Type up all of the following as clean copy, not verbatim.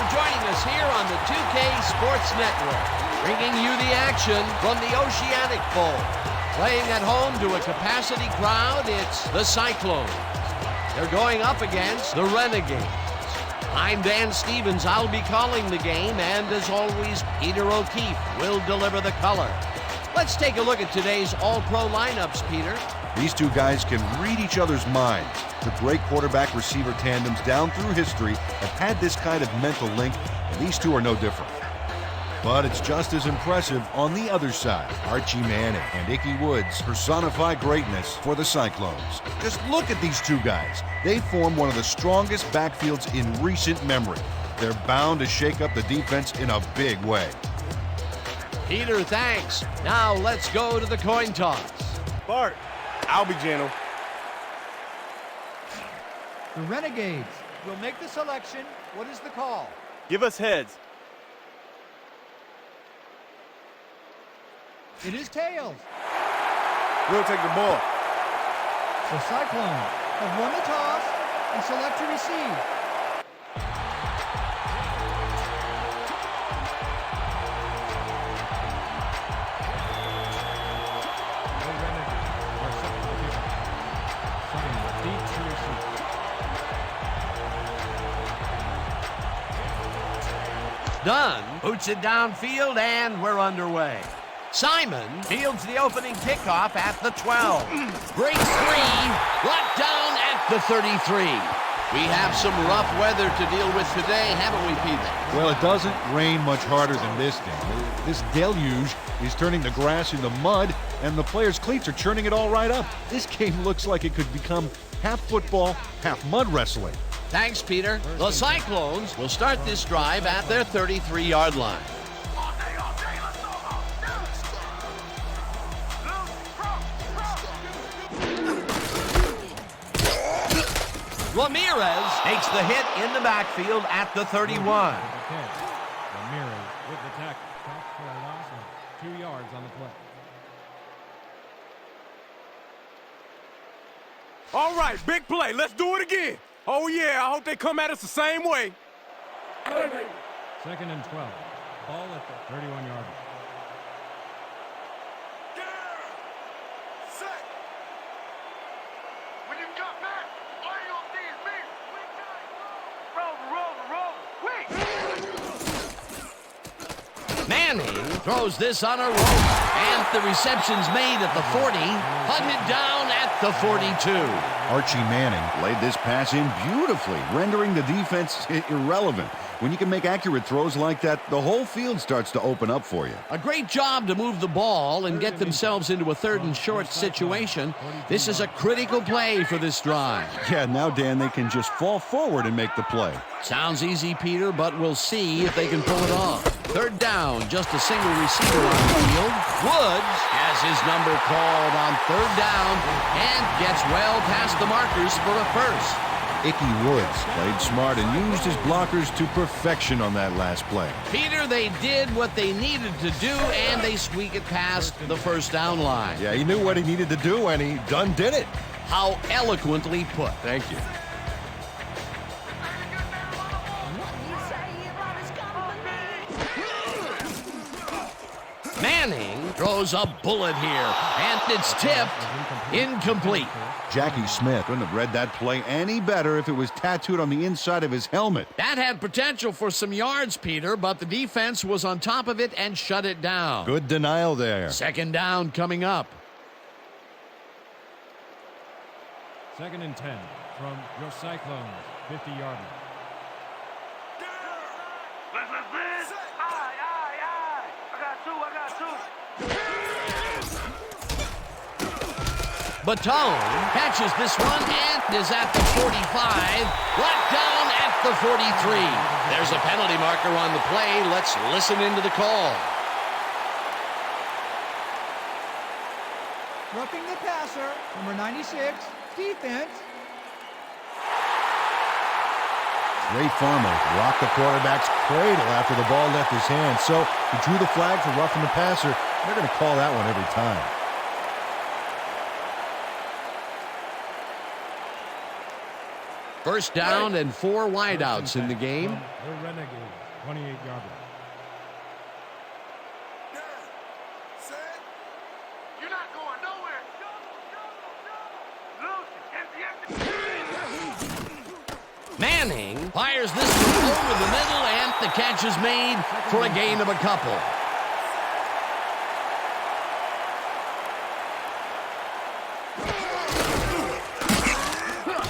for joining us here on the 2K Sports Network, bringing you the action from the Oceanic Bowl. Playing at home to a capacity crowd, it's the Cyclones. They're going up against the Renegades. I'm Dan Stevens. I'll be calling the game, and as always, Peter O'Keefe will deliver the color. Let's take a look at today's all-pro lineups, Peter. These two guys can read each other's minds. The great quarterback-receiver tandems down through history have had this kind of mental link, and these two are no different. But it's just as impressive on the other side. Archie Manning and Ickey Woods personify greatness for the Cyclones. Just look at these two guys. They form one of the strongest backfields in recent memory. They're bound to shake up the defense in a big way. Peter, thanks. Now let's go to the coin toss. Bart, I'll be gentle. The Renegades will make the selection. What is the call? Give us heads. It is tails. We'll take the ball. The Cyclones have won the toss and select to receive. The Renegades are set for the kick. Setting the deep to receive. Dunn boots it downfield, and we're underway. Simon fields the opening kickoff at the 12. Breaks free, locked down at the 33. We have some rough weather to deal with today, haven't we, Peter? Well, it doesn't rain much harder than this day. This deluge is turning the grass into mud, and the players' cleats are churning it all right up. This game looks like it could become half football, half mud wrestling. Thanks, Peter. The Cyclones will start this drive at their 33-yard line. Ramirez takes the hit in the backfield at the 31. Ramirez with the tackle. Tackle for a loss of 2 yards on the play. All right, big play. Let's do it again. Oh, yeah, I hope they come at us the same way. 2nd and 12. Ball at the 31-yard line. Manning throws this on a rope, and the reception's made at the 40, hunted down at the 42. Archie Manning laid this pass in beautifully, rendering the defense irrelevant. When you can make accurate throws like that, the whole field starts to open up for you. A great job to move the ball and get themselves into a 3rd and short situation. This is a critical play for this drive. Yeah, now, Dan, they can just fall forward and make the play. Sounds easy, Peter, but we'll see if they can pull it off. 3rd down, just a single receiver on the field. Woods has his number called on 3rd down and gets well past the markers for a first. Ickey Woods played smart and used his blockers to perfection on that last play. Peter, they did what they needed to do, and they squeak it past the 1st down line. Yeah, he knew what he needed to do, and he done did it. How eloquently put. Thank you. Manning throws a bullet here, and it's tipped incomplete. Jackie Smith wouldn't have read that play any better if it was tattooed on the inside of his helmet. That had potential for some yards, Peter, but the defense was on top of it and shut it down. Good denial there. 2nd down coming up. 2nd and 10 from your Cyclones, 50-yard line. Baton catches this one and is at the 45, locked down at the 43. There's a penalty marker on the play. Let's listen into the call. Roughing the passer, number 96, defense. Ray Farmer rocked the quarterback's cradle after the ball left his hand, so he drew the flag for roughing the passer. They're going to call that one every time. First down and 4 wideouts in the game. The Renegades, 28-yarder. You're not going nowhere. Manning fires this one over the middle, and the catch is made for a gain of a couple.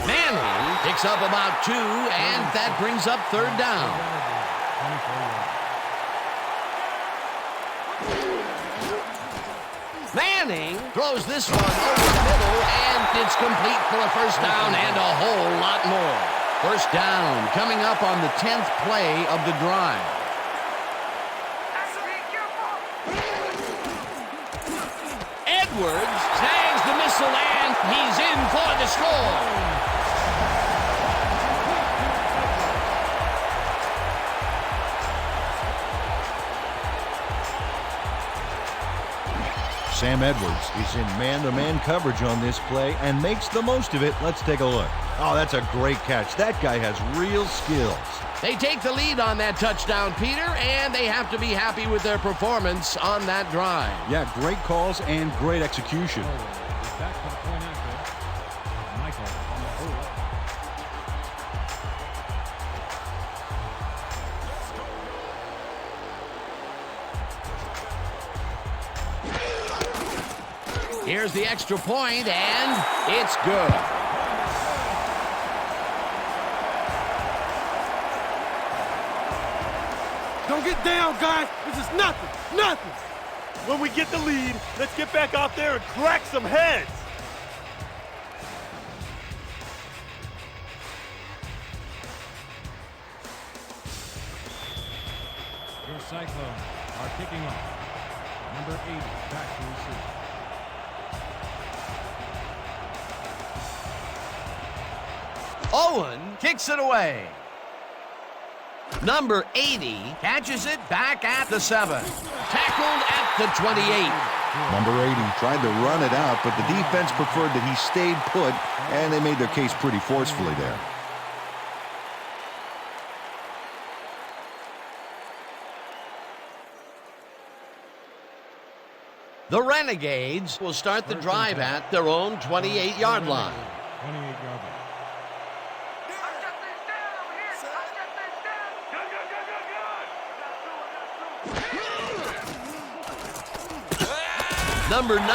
Manning picks up about 2, and that brings up third down. Manning throws this one over the middle, and it's complete for a first down and a whole lot more. First down coming up on the 10th play of the drive. Edwards snags the missile, and he's in for the score. Sam Edwards is in man-to-man coverage on this play and makes the most of it. Let's take a look. Oh, that's a great catch. That guy has real skills. They take the lead on that touchdown, Peter, and they have to be happy with their performance on that drive. Yeah, great calls and great execution. Back to the point after. Michael on the hold. Here's the extra point, and it's good. Don't get down, guys. This is nothing. Nothing. When we get the lead, let's get back out there and crack some heads. Your Cyclones are kicking off. Number 80 back to receive. Owen kicks it away. Number 80 catches it back at the 7. Tackled at the 28. Number 80 tried to run it out, but the defense preferred that he stayed put, and they made their case pretty forcefully there. The Renegades will start the drive at their own 28-yard line. 28-yarder. Number 92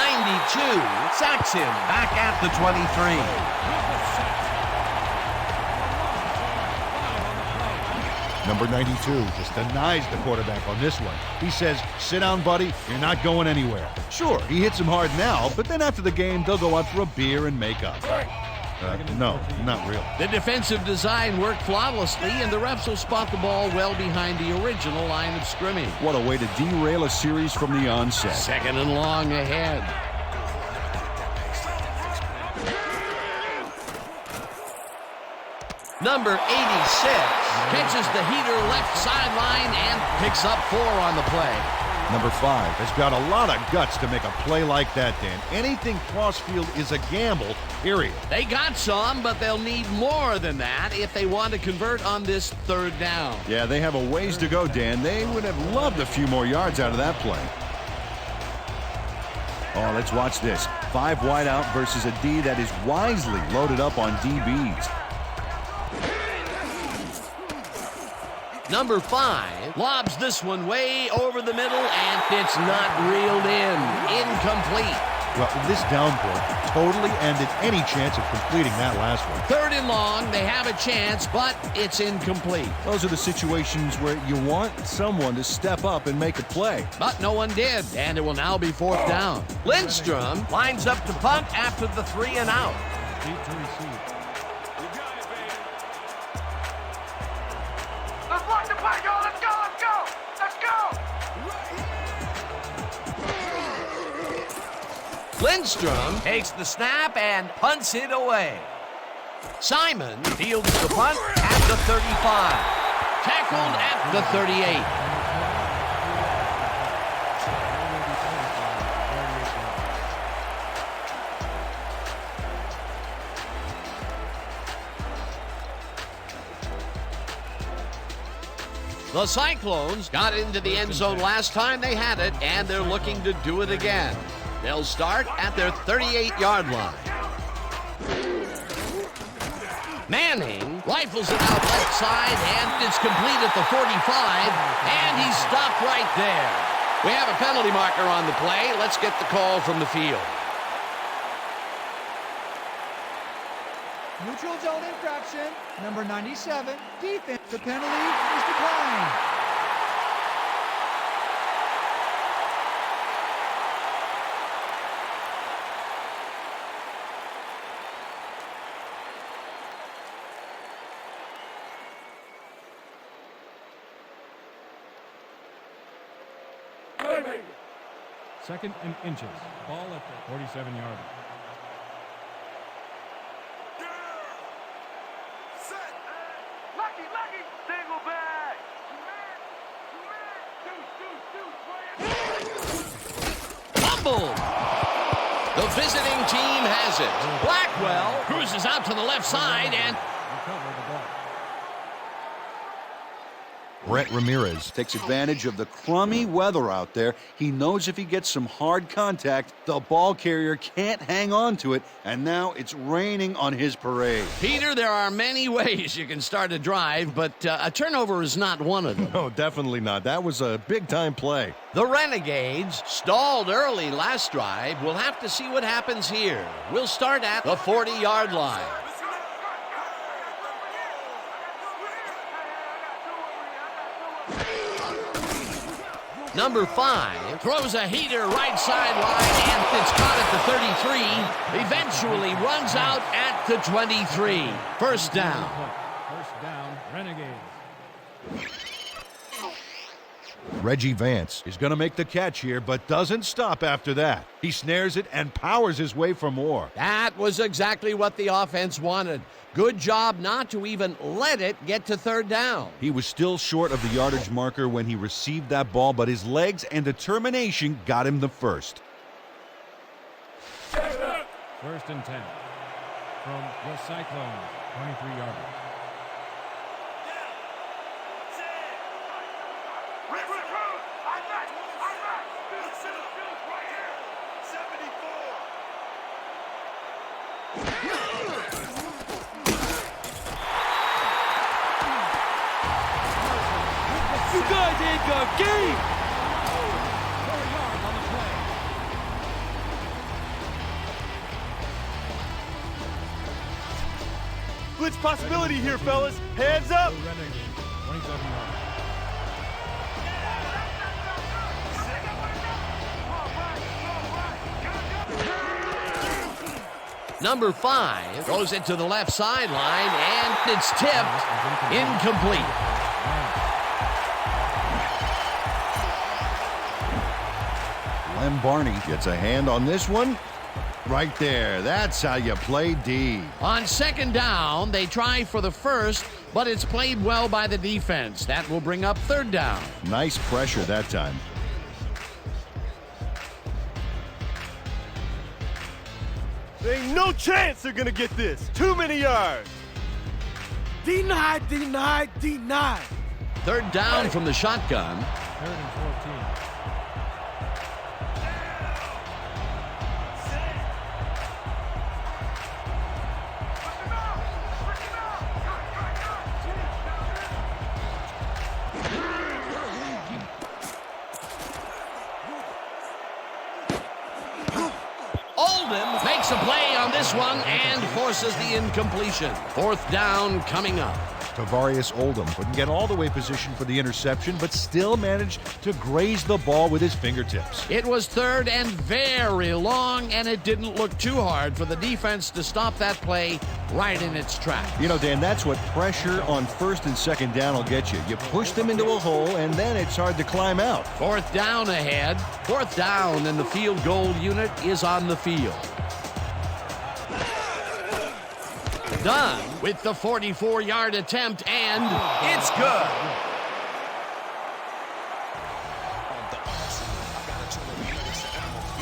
sacks him back at the 23. Number 92 just denies the quarterback on this one. He says, sit down, buddy. You're not going anywhere. Sure, he hits him hard now, but then after the game, they'll go out for a beer and make up. No, not real. The defensive design worked flawlessly, and the refs will spot the ball well behind the original line of scrimmage. What a way to derail a series from the onset. Second and long ahead. Number 86 catches the heater left sideline and picks up 4 on the play. Number 5 has got a lot of guts to make a play like that, Dan. Anything crossfield is a gamble, period. They got some, but they'll need more than that if they want to convert on this third down. Yeah, they have a ways to go, Dan. They would have loved a few more yards out of that play. Oh, let's watch this. 5 wide out versus a D that is wisely loaded up on DBs. Number 5 lobs this one way over the middle, and it's not reeled in. Incomplete. Well, this downpour totally ended any chance of completing that last one. Third and long, they have a chance, but it's incomplete. Those are the situations where you want someone to step up and make a play. But no one did, and it will now be 4th down. Lindstrom lines up to punt after the 3 and out. Deep to receive. Let's block the play, y'all. Let's go, let's go, let's go. Lindstrom takes the snap and punts it away. Simon fields the punt at the 35. Tackled at the 38. The Cyclones got into the end zone last time they had it, and they're looking to do it again. They'll start at their 38-yard line. Manning rifles it out left side, and it's complete at the 45, and he's stopped right there. We have a penalty marker on the play. Let's get the call from the field. Neutral zone infraction, number 97, defense. The penalty is declined. Second and inches. Ball at the 47-yard line. Lucky, single back. Fumbled. The visiting team has it. Blackwell cruises out to the left side and Recover the ball. Brett Ramirez takes advantage of the crummy weather out there. He knows if he gets some hard contact, the ball carrier can't hang on to it, and now it's raining on his parade. Peter, there are many ways you can start a drive, but a turnover is not one of them. No, definitely not. That was a big-time play. The Renegades stalled early last drive. We'll have to see what happens here. We'll start at the 40-yard line. Number 5 throws a heater right sideline, and it's caught at the 33. Eventually runs out at the 23. First down. First down, Renegades. Reggie Vance is going to make the catch here, but doesn't stop after that. He snares it and powers his way for more. That was exactly what the offense wanted. Good job not to even let it get to third down. He was still short of the yardage marker when he received that ball, but his legs and determination got him the first. First and 10 from the Cyclones, 23 yards. You guys ain't got game! 4 yards on the play. Blitz possibility here, fellas. Hands up! The Renegades, 27 yards. Number 5 throws it to the left sideline, and it's tipped. Incomplete. Lem Barney gets a hand on this one. Right there. That's how you play D. On second down, they try for the first, but it's played well by the defense. That will bring up third down. Nice pressure that time. There ain't no chance they're gonna get this. Too many yards. Denied. Third down from the shotgun. Third and 14. Oldham makes a play on this one and forces the incompletion. Fourth down coming up. Tavarius Oldham couldn't get all the way positioned for the interception, but still managed to graze the ball with his fingertips. It was third and very long, and it didn't look too hard for the defense to stop that play right in its tracks. You know, Dan, that's what pressure on first and second down will get you. You push them into a hole, and then it's hard to climb out. Fourth down ahead. Fourth down, and the field goal unit is on the field. Done with the 44-yard attempt, and it's good.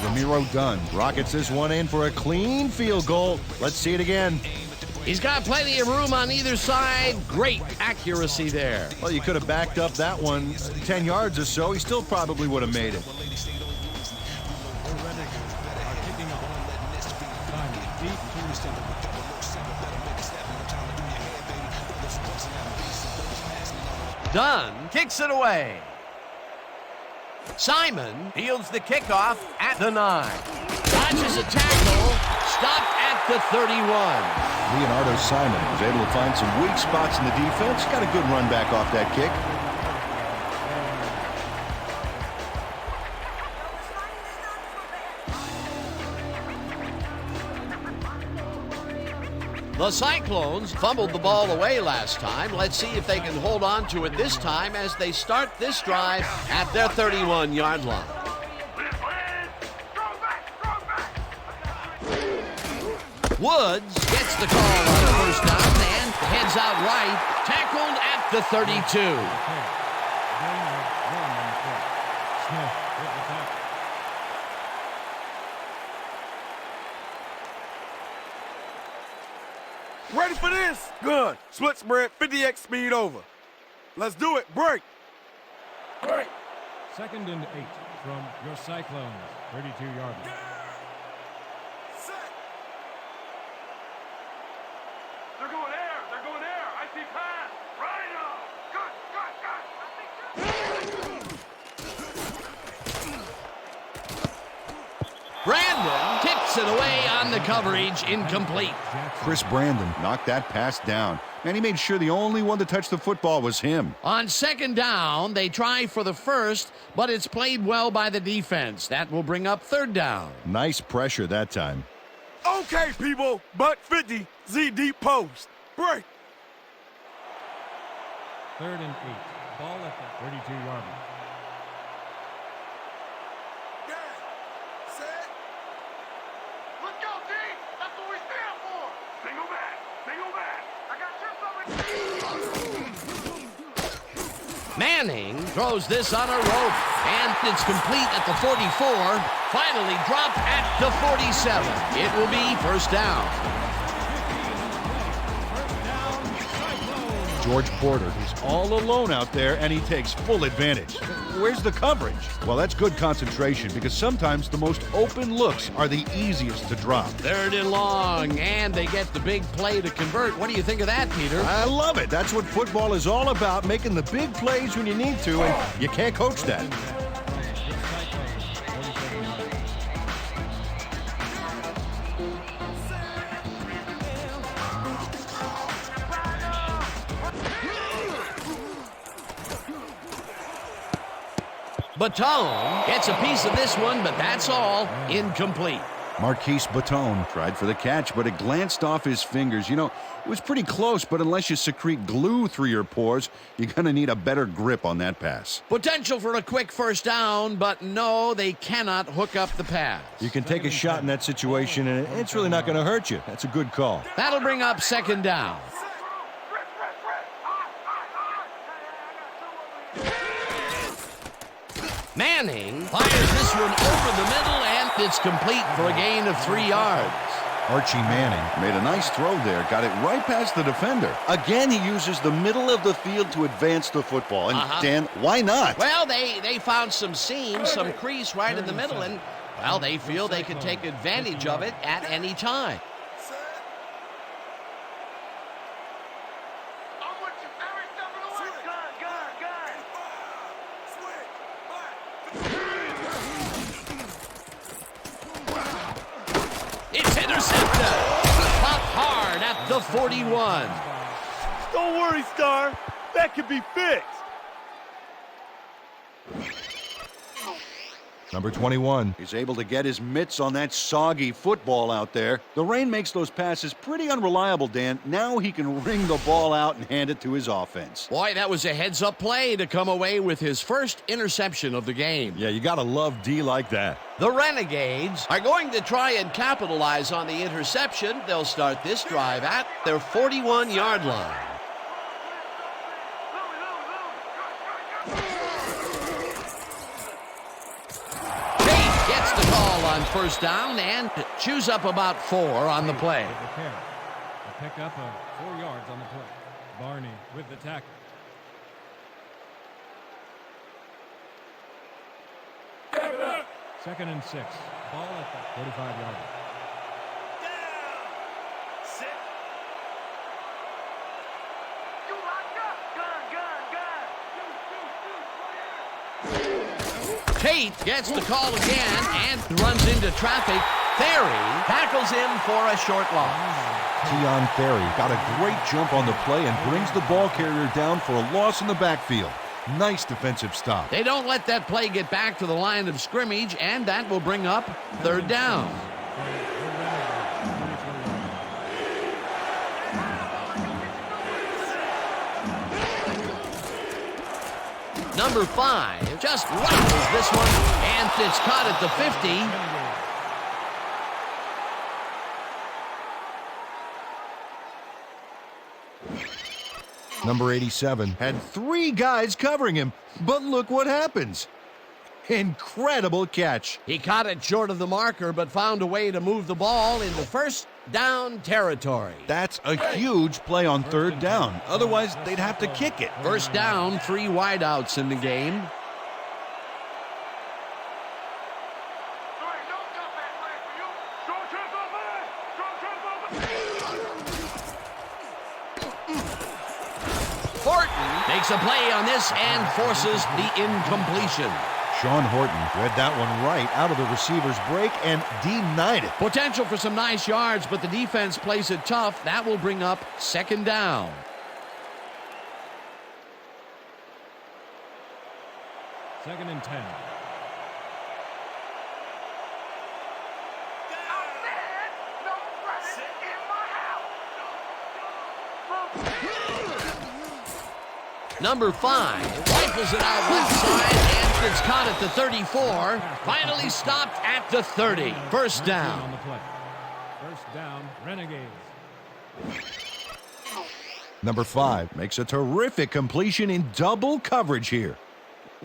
Ramiro Dunn rockets this one in for a clean field goal. Let's see it again. He's got plenty of room on either side. Great accuracy there. Well, you could have backed up that one 10 yards or so. He still probably would have made it. The Renegades are kicking off. Simon deep to receive. Dunn kicks it away. Simon fields the kickoff at the 9. Dodges a tackle. Stopped at the 31. Leonardo Simon was able to find some weak spots in the defense. Got a good run back off that kick. The Cyclones fumbled the ball away last time. Let's see if they can hold on to it this time as they start this drive at their 31-yard line. Woods gets the call on the first down and heads out right, tackled at the 32. Gain of 1 on the play. Smith with the tackle. Ready for this? Good. Split spread, 50x speed over. Let's do it. Break. Break. 2nd and 8 from your Cyclones. 32-yard line. They're going air. They're going air. I see pass. Rhino. Good. Brandon tips it away on the coverage, incomplete. Chris Brandon knocked that pass down. And he made sure the only one to touch the football was him. On 2nd down, they try for the first, but it's played well by the defense. That will bring up 3rd down. Nice pressure that time. Okay, people. Butt 50. Z deep post. Break. 3rd and 8. Ball at the 32-yard line. Set. Let's go, D. That's what we stand for. Single back. Single back. I got chips over. Manning throws this on a rope, and it's complete at the 44. Finally dropped at the 47. It will be 1st down. George Porter, he's all alone out there, and he takes full advantage. Where's the coverage? Well, that's good concentration, because sometimes the most open looks are the easiest to drop. 3rd and long, and they get the big play to convert. What do you think of that, Peter? I love it. That's what football is all about, making the big plays when you need to, and you can't coach that. Baton gets a piece of this one, but that's all. Incomplete. Marquise Baton tried for the catch, but it glanced off his fingers. You know, it was pretty close, but unless you secrete glue through your pores, you're going to need a better grip on that pass. Potential for a quick 1st down, but no, they cannot hook up the pass. You can take a shot in that situation, and it's really not going to hurt you. That's a good call. That'll bring up 2nd down. Manning fires this one over the middle, and it's complete for a gain of 3 yards. Archie Manning made a nice throw there, got it right past the defender. Again, he uses the middle of the field to advance the football. And Dan, why not? Well, they found some seam, some crease right in the middle, and, well, they feel they can take advantage of it at any time. It's intercepted. Popped hard at the 41. Don't worry, Star. That could be fixed. Number 21 is able to get his mitts on that soggy football out there. The rain makes those passes pretty unreliable, Dan. Now he can ring the ball out and hand it to his offense. Boy, that was a heads-up play to come away with his first interception of the game. Yeah, you got to love D like that. The Renegades are going to try and capitalize on the interception. They'll start this drive at their 41-yard line. On 1st down and chews up about 4 on the play. Pickup of 4 yards on the play. Barney with the tackle. Second and 6. Ball at the 45-yard line. You locked up. Gun. Tate gets the call again and runs into traffic. Theory tackles him for a short loss. Keon Theory got a great jump on the play and brings the ball carrier down for a loss in the backfield. Nice defensive stop. They don't let that play get back to the line of scrimmage, and that will bring up third down. Number 5 just rifles this one, and it's caught at the 50. Number 87 had 3 guys covering him, but look what happens. Incredible catch. He caught it short of the marker, but found a way to move the ball into first down territory. That's a huge play on third down. Otherwise, they'd have to kick it. First down, 3 wideouts in the game. Horton makes a play on this and forces the incompletion. Sean Horton read that one right out of the receiver's break and denied it. Potential for some nice yards, but the defense plays it tough. That will bring up second down. Second and 10. Number 5 rifles it out left side, and it's caught at the 34. Finally stopped at the 30. First down. On the play. First down, Renegades. Number 5 makes a terrific completion in double coverage here.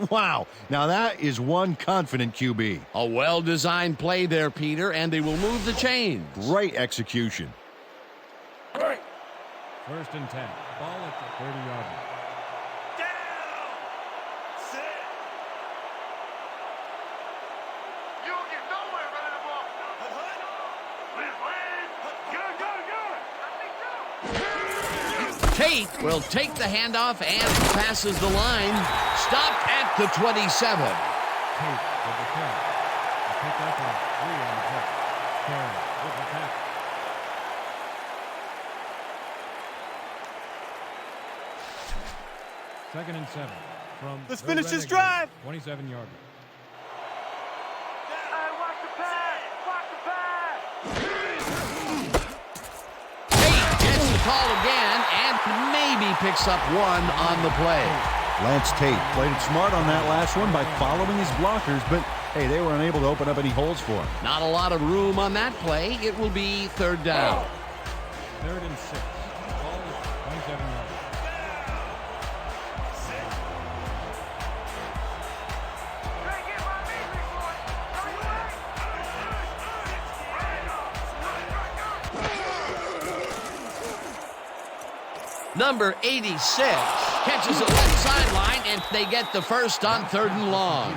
Wow, now that is one confident QB. A well-designed play there, Peter, and they will move the chains. Great execution. First and 10. Ball at the 30-yard line. Tate will take the handoff and passes the line. Stopped at the 27. Tate with the carry. A pickup of 3 on the play. Carey with the tackle. Second and 7 from Let's the finish this Renegades. drive. 27-yard line. Tate gets the call again and maybe picks up 1 on the play. Lance Tate played it smart on that last one by following his blockers, but hey, they were unable to open up any holes for him. Not a lot of room on that play. It will be third down. Third and 6. Ball is 27 yards. Number 86 catches it left sideline, and they get the first on third and long.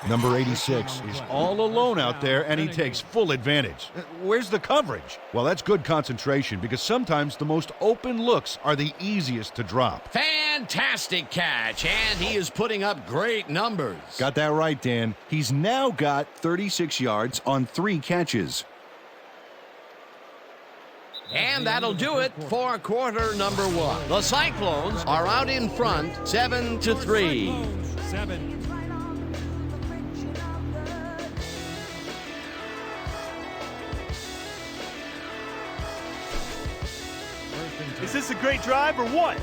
Number 86 is all alone out there, and he takes full advantage. Where's the coverage? Well, that's good concentration, because sometimes the most open looks are the easiest to drop. Fantastic catch, and he is putting up great numbers. Got that right, Dan. He's now got 36 yards on 3 catches. And that'll do it for quarter number 1. The Cyclones are out in front, 7-3. 7. Is this a great drive or what?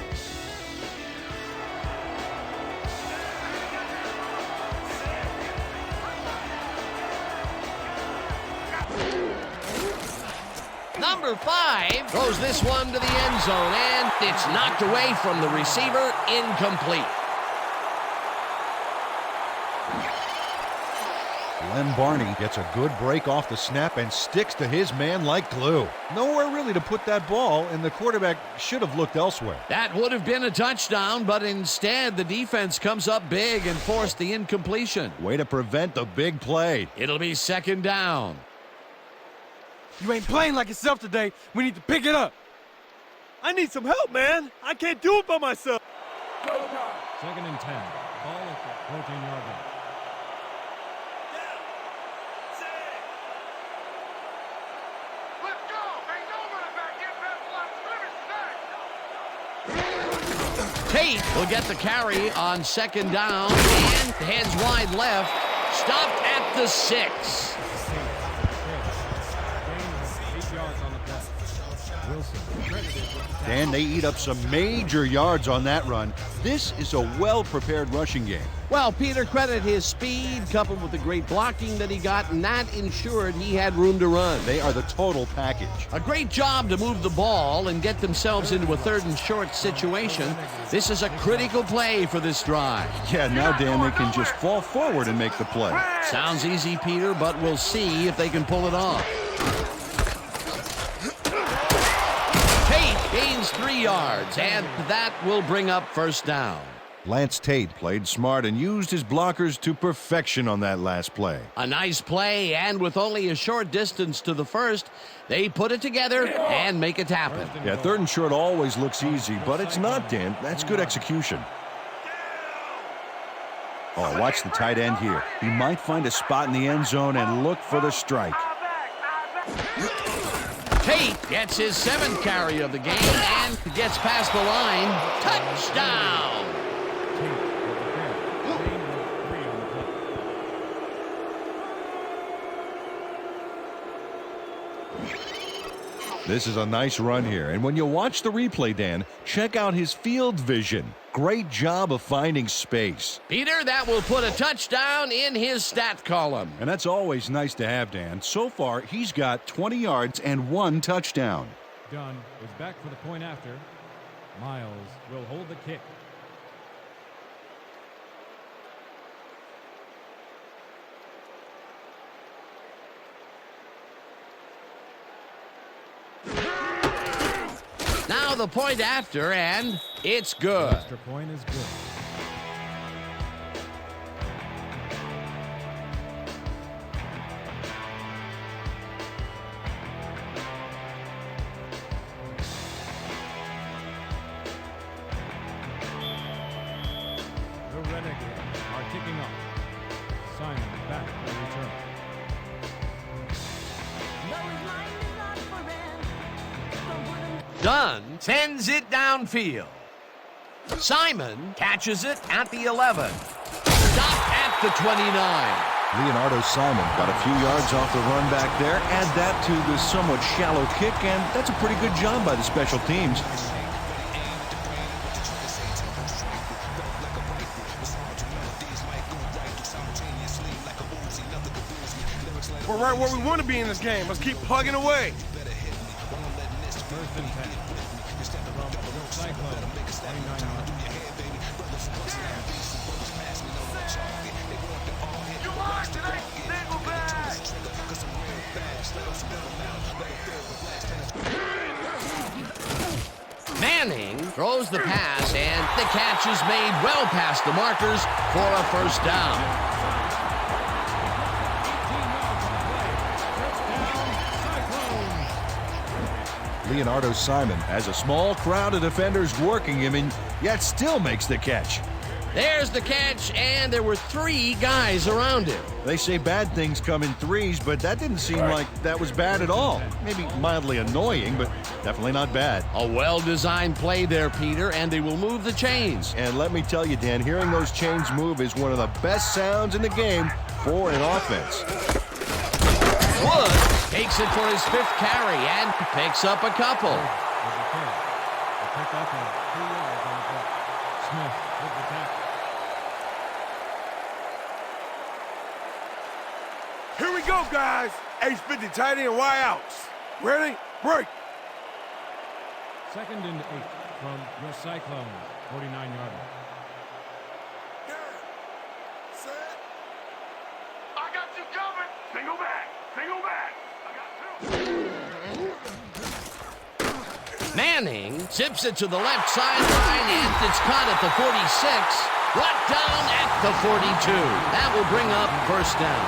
Number 5 throws this one to the end zone, and it's knocked away from the receiver, incomplete. Len Barney gets a good break off the snap and sticks to his man like glue. Nowhere really to put that ball, and the quarterback should have looked elsewhere. That would have been a touchdown, but instead the defense comes up big and forced the incompletion. Way to prevent the big play. It'll be second down. You ain't playing like yourself today. We need to pick it up. I need some help, man. I can't do it by myself. Second and 10. Ball at the 14-yard line. Let's go! Ain't no running back in that line. Scrimmage today. Tate will get the carry on second down and heads wide left. Stopped at the 6. Dan, they eat up some major yards on that run. This is a well-prepared rushing game. Well, Peter, credit his speed coupled with the great blocking that he got, and that ensured he had room to run. They are the total package. A great job to move the ball and get themselves into a third and short situation. This is a critical play for this drive. Yeah, now, Dan, they can just fall forward and make the play. Sounds easy, Peter, but we'll see if they can pull it off. Tate gains 3 yards, and that will bring up first down. Lance Tate played smart and used his blockers to perfection on that last play. A nice play, and with only a short distance to the first, they put it together and make it happen. Yeah, third and short always looks easy, but it's not, Dan. That's good execution. Oh, watch the tight end here. He might find a spot in the end zone and look for the strike. Tate gets his 7th carry of the game and gets past the line. Touchdown! This is a nice run here, and when you watch the replay, Dan, check out his field vision. Great job of finding space. Peter, that will put a touchdown in his stat column. And that's always nice to have, Dan. So far, he's got 20 yards and 1 touchdown. Dunn is back for the point after. Miles will hold the kick. Now the point after, and it's good. Extra point is good. The Renegades are kicking off. Simon back for the return. Dunn sends it downfield. Simon catches it at the 11. Stopped at the 29. Leonardo Simon got a few yards off the run back there. Add that to the somewhat shallow kick, and that's a pretty good job by the special teams. We're right where we want to be in this game. Let's keep plugging away. First and 10. From your Cyclones, 29 yards. You lost today, Nickelback! Manning throws the pass, and the catch is made well past the markers for a first down. Leonardo Simon has a small crowd of defenders working him, and yet still makes the catch. There's the catch, and there were 3 guys around him. They say bad things come in threes, but that didn't seem like that was bad at all. Maybe mildly annoying, but definitely not bad. A well-designed play there, Peter, and they will move the chains. And let me tell you, Dan, hearing those chains move is one of the best sounds in the game for an offense. Wood takes it for his 5th carry and picks up a couple. Pick up 2 yards on the play. Smith with the tackle. Here we go, guys. Ace 50 tight end, Y outs. Ready? Break. Second and 8 from your Cyclones, 49-yard line. I got you covered! Manning zips it to the left sideline, and it's caught at the 46. Brought down at the 42. That will bring up first down.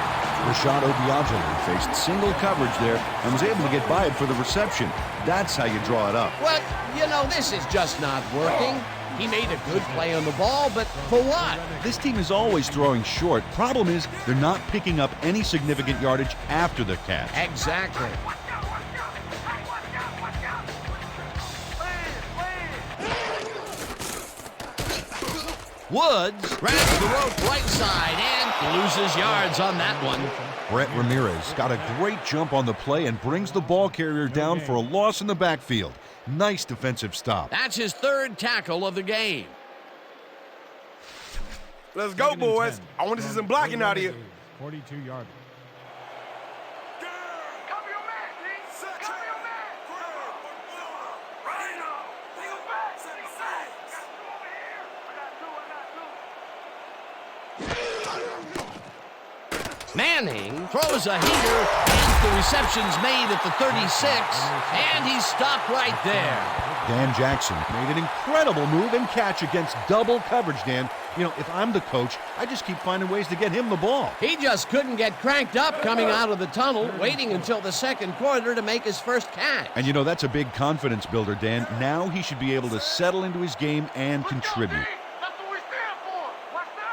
Rashad Obiagelu faced single coverage there and was able to get by it for the reception. That's how you draw it up. Well, you know, this is just not working. He made a good play on the ball, but for what? This team is always throwing short. Problem is, they're not picking up any significant yardage after the catch. Exactly. Woods grabs the rope right side and loses yards on that one. Brett Ramirez got a great jump on the play and brings the ball carrier down for a loss in the backfield. Nice defensive stop. That's his third tackle of the game. Let's go, boys. I want to see some blocking out here. 42-yard. Cover your man, D. Cover your man. Right now. Bring him back. Got two over here. I got two. Manning throws a heater, and the reception's made at the 36, and he's stopped right there. Dan Jackson made an incredible move and catch against double coverage, Dan. You know, if I'm the coach, I just keep finding ways to get him the ball. He just couldn't get cranked up coming out of the tunnel, waiting until the second quarter to make his first catch. And you know, that's a big confidence builder, Dan. Now he should be able to settle into his game and contribute. That's what we stand for. Watch that.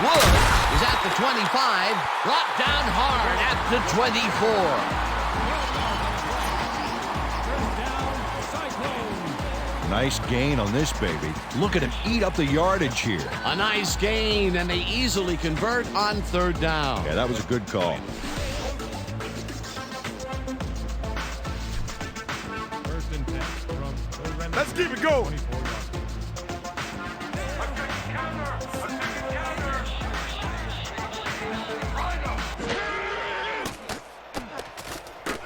Woods is at the 25, brought down hard at the 24. Nice gain on this baby. Look at him eat up the yardage here. A nice gain, and they easily convert on third down. Yeah, that was a good call. First and 10 from the Renegades. Let's keep it going. 24 yards.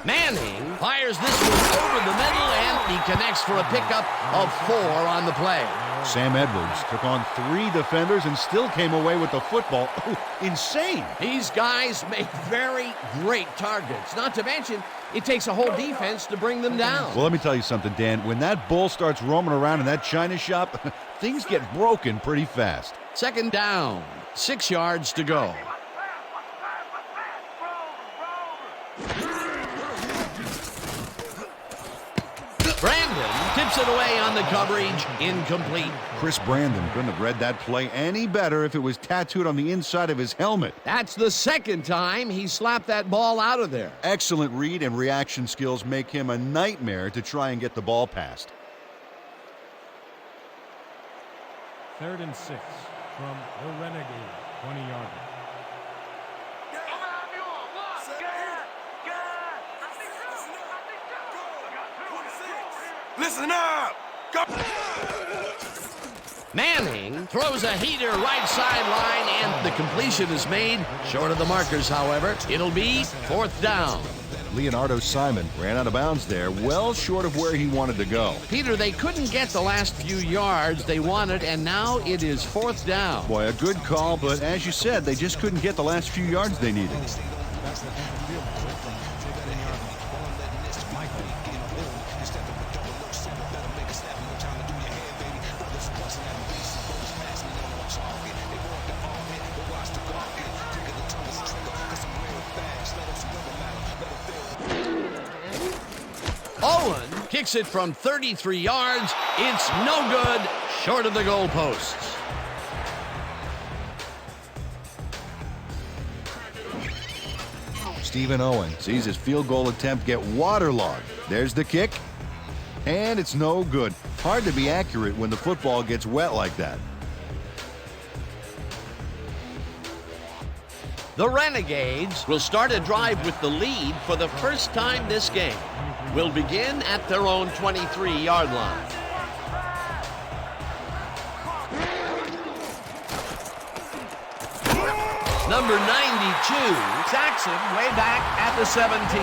Manning fires this one over the middle, and he connects for a pickup of 4 on the play. Sam Edwards took on 3 defenders and still came away with the football. Oh, insane. These guys make very great targets. Not to mention, it takes a whole defense to bring them down. Well, let me tell you something, Dan. When that bull starts roaming around in that china shop, things get broken pretty fast. Second down, 6 yards to go. Brandon tips it away on the coverage, incomplete. Chris Brandon couldn't have read that play any better if it was tattooed on the inside of his helmet. That's the second time he slapped that ball out of there. Excellent read and reaction skills make him a nightmare to try and get the ball past. 3rd and 6 from the Renegades. 20-yard. Listen up. Go. Manning throws a heater right sideline, and the completion is made. Short of the markers, however. It'll be 4th down. Leonardo Simon ran out of bounds there, well short of where he wanted to go. Peter, they couldn't get the last few yards they wanted, and now it is 4th down. Boy, a good call, but as you said, they just couldn't get the last few yards they needed. Owen kicks it from 33 yards. It's no good, short of the goalposts. Stephen Owen sees his field goal attempt get waterlogged. There's the kick, and it's no good. Hard to be accurate when the football gets wet like that. The Renegades will start a drive with the lead for the first time this game. Will begin at their own 23-yard line. Number 92, Jackson, way back at the 17.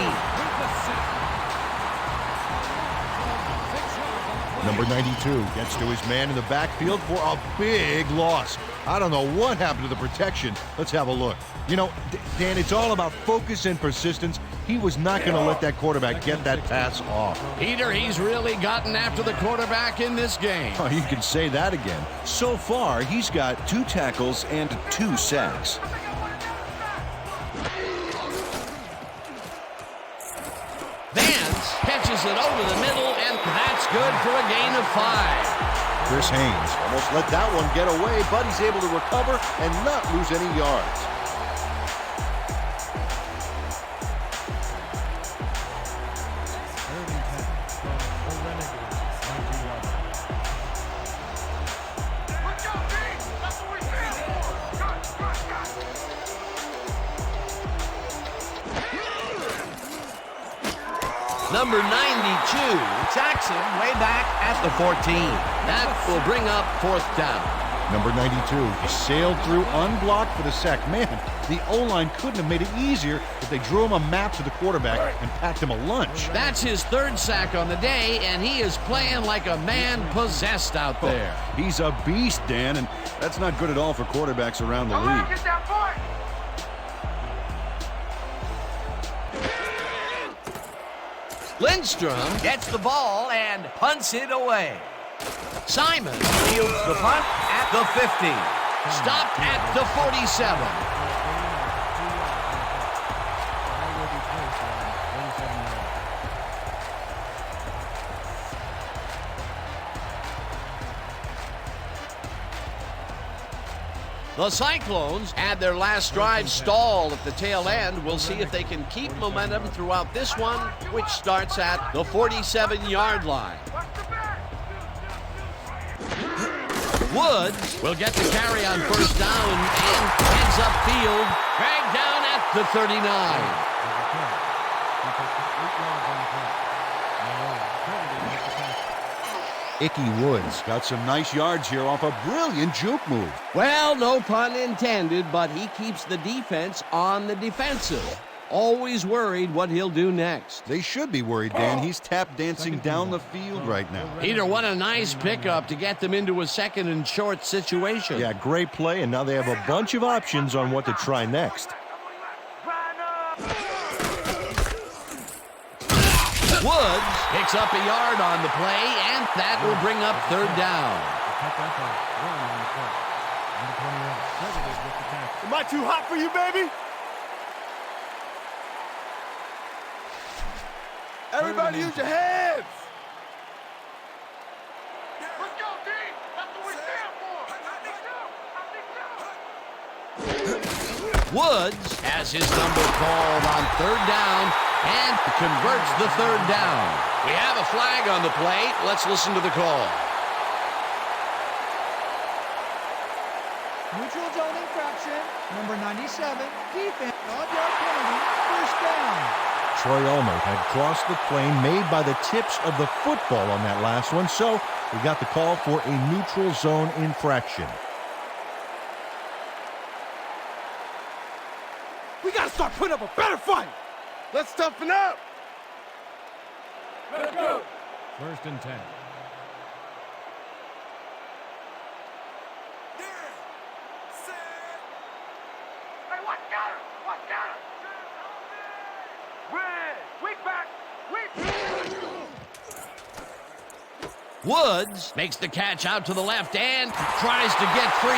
Number 92 gets to his man in the backfield for a big loss. I don't know what happened to the protection. Let's have a look. You know, Dan, it's all about focus and persistence. He was not going to let that quarterback get that pass off. Peter, he's really gotten after the quarterback in this game. Oh, you can say that again. So far, he's got 2 tackles and 2 sacks. Vance catches it over the middle, and that's good for a gain of 5. Chris Haynes almost let that one get away, but he's able to recover and not lose any yards. Third and 10 from the Renegades, 19-yard line. Let's go, team! That's what we stand for! Good, good, good! Number 92, Jackson, way back at the 14. That will bring up 4th down. Number 92 sailed through unblocked for the sack. Man, the O-line couldn't have made it easier if they drew him a map to the quarterback and packed him a lunch. That's his 3rd sack on the day, and he is playing like a man possessed out there. He's a beast, Dan, and that's not good at all for quarterbacks around the Come on, league. get that point! Lindstrom gets the ball and punts it away. Simon fields the punt at the 50. Stopped at the 47. The Cyclones had their last drive stalled at the tail end. We'll see if they can keep momentum throughout this one, which starts at the 47-yard line. Woods will get the carry on 1st down and heads upfield, dragged down at the 39. Icky Woods got some nice yards here off a brilliant juke move. Well, no pun intended, but he keeps the defense on the defensive. Always worried what he'll do next. They should be worried, Dan. He's tap dancing down the field right now. Peter, what a nice pickup to get them into a 2nd and short situation. Yeah, great play, and now they have a bunch of options on what to try next. Woods picks up a yard on the play, and that will bring up 3rd down. Am I too hot for you, baby? Everybody use your heads! Let's go, team! That's what we stand for! Let's go! Woods has his number called on 3rd down and converts the 3rd down. We have a flag on the play. Let's listen to the call. Neutral zone infraction. Number 97, defense. 5-yard penalty. 1st down. Troy Ulmer had crossed the plane made by the tips of the football on that last one, so we got the call for a neutral zone infraction. We gotta start putting up a better fight! Let's toughen up! Let's go! 1st and 10. Hey, what got her? What got her? Red! Weak back! Woods makes the catch out to the left and tries to get free.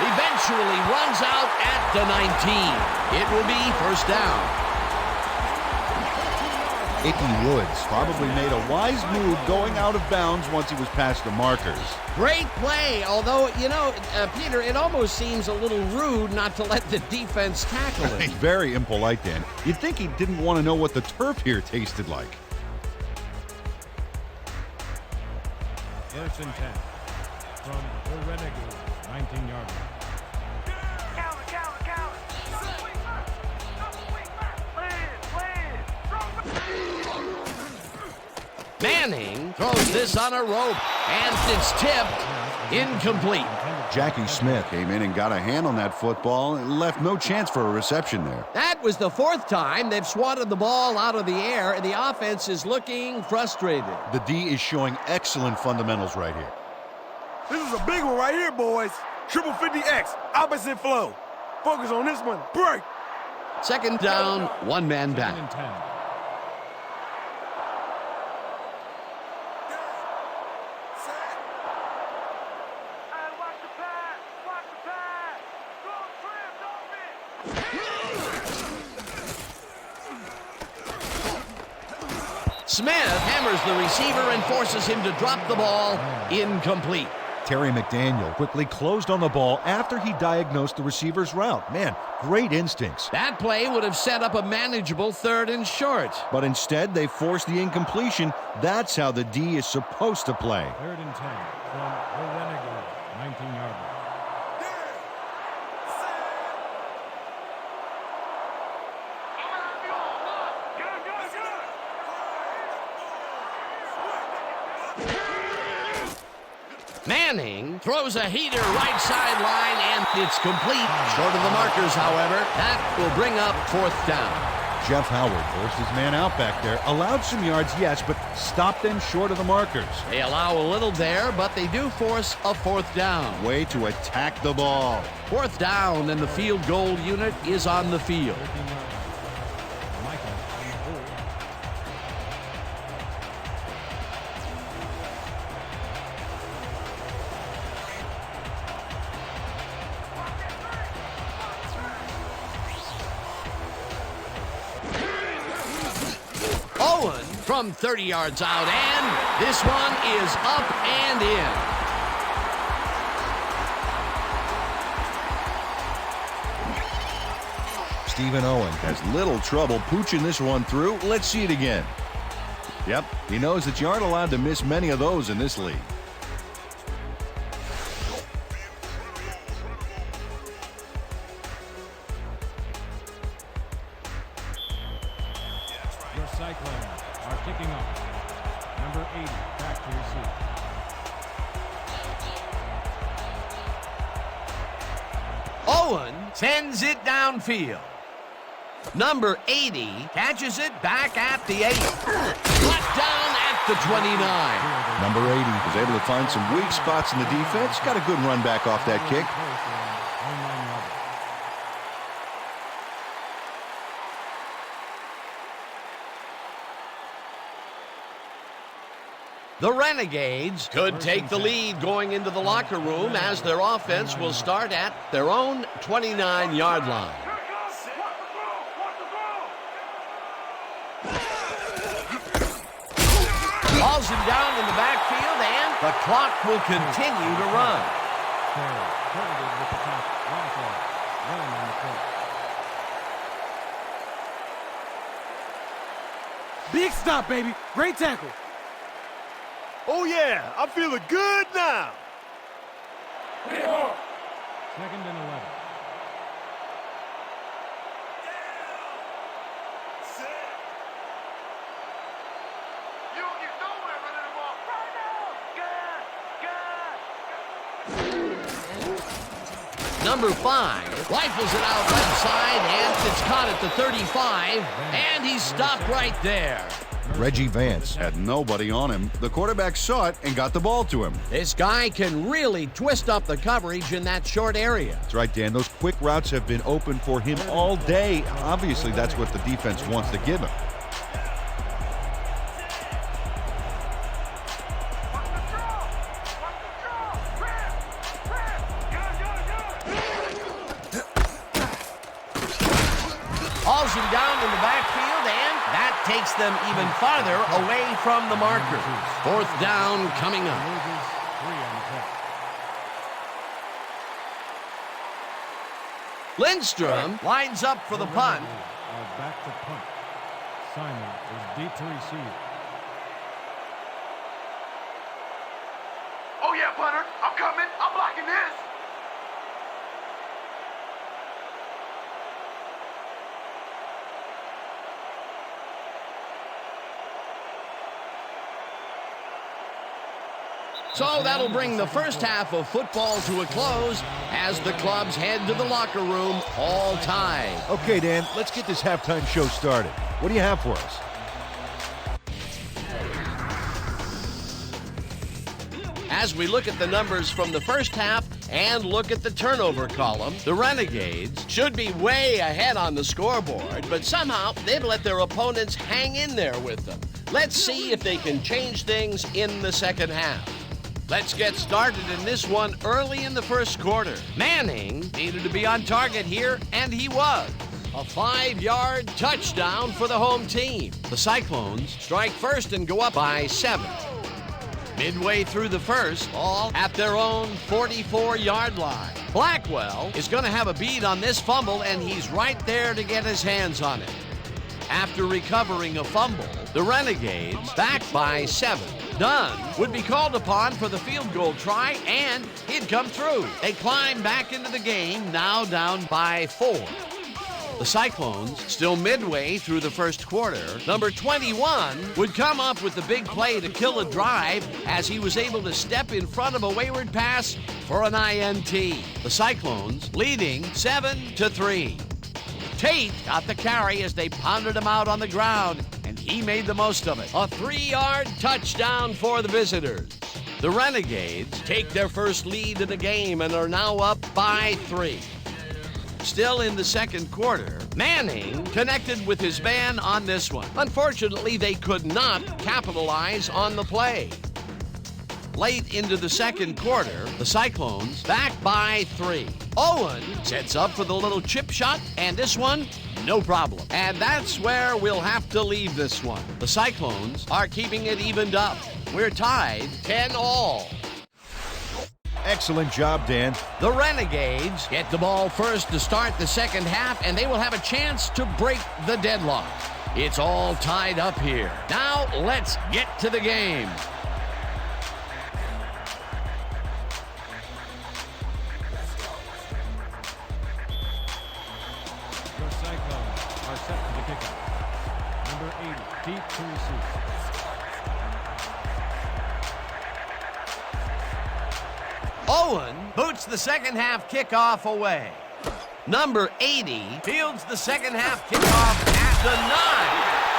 Eventually runs out at the 19. It will be 1st down. Icky Woods probably made a wise move going out of bounds once he was past the markers. Great play, although, Peter, it almost seems a little rude not to let the defense tackle it. Very impolite, Dan. You'd think he didn't want to know what the turf here tasted like. 1st and 10 from the Renegades, 19-yard line. Manning throws this on a rope, and it's tipped incomplete. Jackie Smith came in and got a hand on that football and left no chance for a reception there. That was the 4th time they've swatted the ball out of the air, and the offense is looking frustrated. The D is showing excellent fundamentals right here. This is a big one right here, boys. Triple 50X, opposite flow. Focus on this one. Break. Second down, one man back. 2nd and 10. Hey, watch the pass! Watch the pass! Don't trip, don't miss! Smith hammers the receiver and forces him to drop the ball. Incomplete. Terry McDaniel quickly closed on the ball after he diagnosed the receiver's route. Man, great instincts. That play would have set up a manageable 3rd and short. But instead, they forced the incompletion. That's how the D is supposed to play. 3rd and 10 from the Renegades, 19-yard line. Manning throws a heater right sideline, and it's complete. Short of the markers, however. That will bring up 4th down. Jeff Howard forced his man out back there. Allowed some yards, yes, but stopped them short of the markers. They allow a little there, but they do force a 4th down. Way to attack the ball. 4th down, and the field goal unit is on the field. 13 yard line. Michael on the hold. Owen from 30 yards out, and this one is up and in. Stephen Owen has little trouble pooching this one through. Let's see it again. Yep, he knows that you aren't allowed to miss many of those in this league. Your Cyclones are kicking off. Number 80 back to receive. Owen sends it downfield. Number 80 catches it back at the 8. Brought down at the 29. Number 80 was able to find some weak spots in the defense. Got a good run back off that kick. The Renegades could take the lead going into the locker room as their offense will start at their own 29-yard line. Here it comes! Watch the throw! Watch the throw! Hauls him down in the backfield, and the clock will continue to run. Terry credited with the tackle. Roswell running on the play. Big stop, baby. Great tackle. Oh, yeah, I'm feeling good now. 2nd and 11. You don't get nowhere running the ball. Right now! Number 5 rifles it out left side, and it's caught at the 35, and he's stopped right there. Reggie Vance had nobody on him. The quarterback saw it and got the ball to him. This guy can really twist up the coverage in that short area. That's right, Dan. Those quick routes have been open for him all day. Obviously, that's what the defense wants to give him. Hauls him down in the backfield, and that takes them even farther away from the marker. 4th down coming up. Loses 3 on the play. Lindstrom lines up for the punt. Are back to punt. Simon is deep to receive. Oh, yeah, punter. I'm coming. I'm blocking this. So that'll bring the first half of football to a close as the clubs head to the locker room all tied. Okay, Dan, let's get this halftime show started. What do you have for us? As we look at the numbers from the first half and look at the turnover column, the Renegades should be way ahead on the scoreboard, but somehow they've let their opponents hang in there with them. Let's see if they can change things in the second half. Let's get started in this one early in the first quarter. Manning needed to be on target here, and he was. A 5-yard touchdown for the home team. The Cyclones strike first and go up by 7. Midway through the first, all at their own 44-yard line. Blackwell is going to have a bead on this fumble, and he's right there to get his hands on it. After recovering a fumble, the Renegades back by 7. Dunn would be called upon for the field goal try, and he'd come through. They climb back into the game, now down by 4. The Cyclones, still midway through the first quarter, number 21 would come up with the big play to kill a drive as he was able to step in front of a wayward pass for an INT. The Cyclones leading 7-3. Tate got the carry as they pounded him out on the ground, and he made the most of it. A 3-yard touchdown for the visitors. The Renegades take their first lead in the game and are now up by 3. Still in the second quarter, Manning connected with his man on this one. Unfortunately, they could not capitalize on the play. Late into the second quarter, the Cyclones back by 3. Owen sets up for the little chip shot, and this one, no problem. And that's where we'll have to leave this one. The Cyclones are keeping it evened up. We're tied 10-all. Excellent job, Dan. The Renegades get the ball first to start the second half, and they will have a chance to break the deadlock. It's all tied up here. Now let's get to the game. The Cyclones are set for the kickoff. Number 80, deep to receive. Owen boots the second half kickoff away. Number 80 fields the second half kickoff at the 9.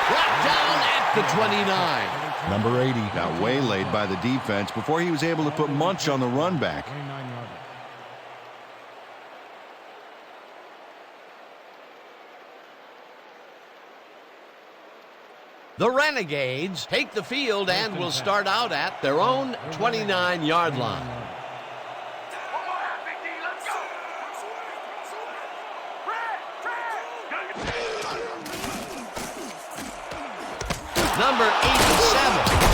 Brought down at the 29. Number 80 got waylaid by the defense before he was able to put Munch on the run back. 29-yarder. The Renegades take the field and will start out at their own 29-yard line. One more half, Big D. Let's go. Number 87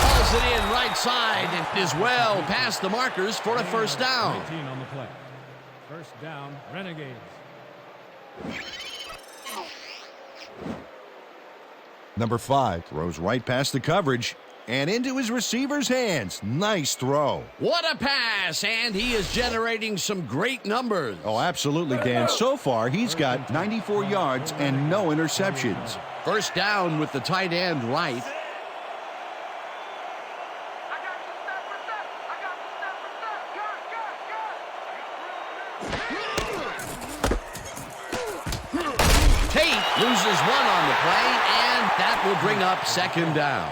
hauls it in right side and is well past the markers for a first down. 19 on the play. First down, Renegades. Number 5 throws right past the coverage and into his receiver's hands. Nice throw. What a pass, and he is generating some great numbers. Oh, absolutely, Dan. So far, he's got 94 yards and no interceptions. First down with the tight end right. Tate loses one on the play, and that will bring up second down.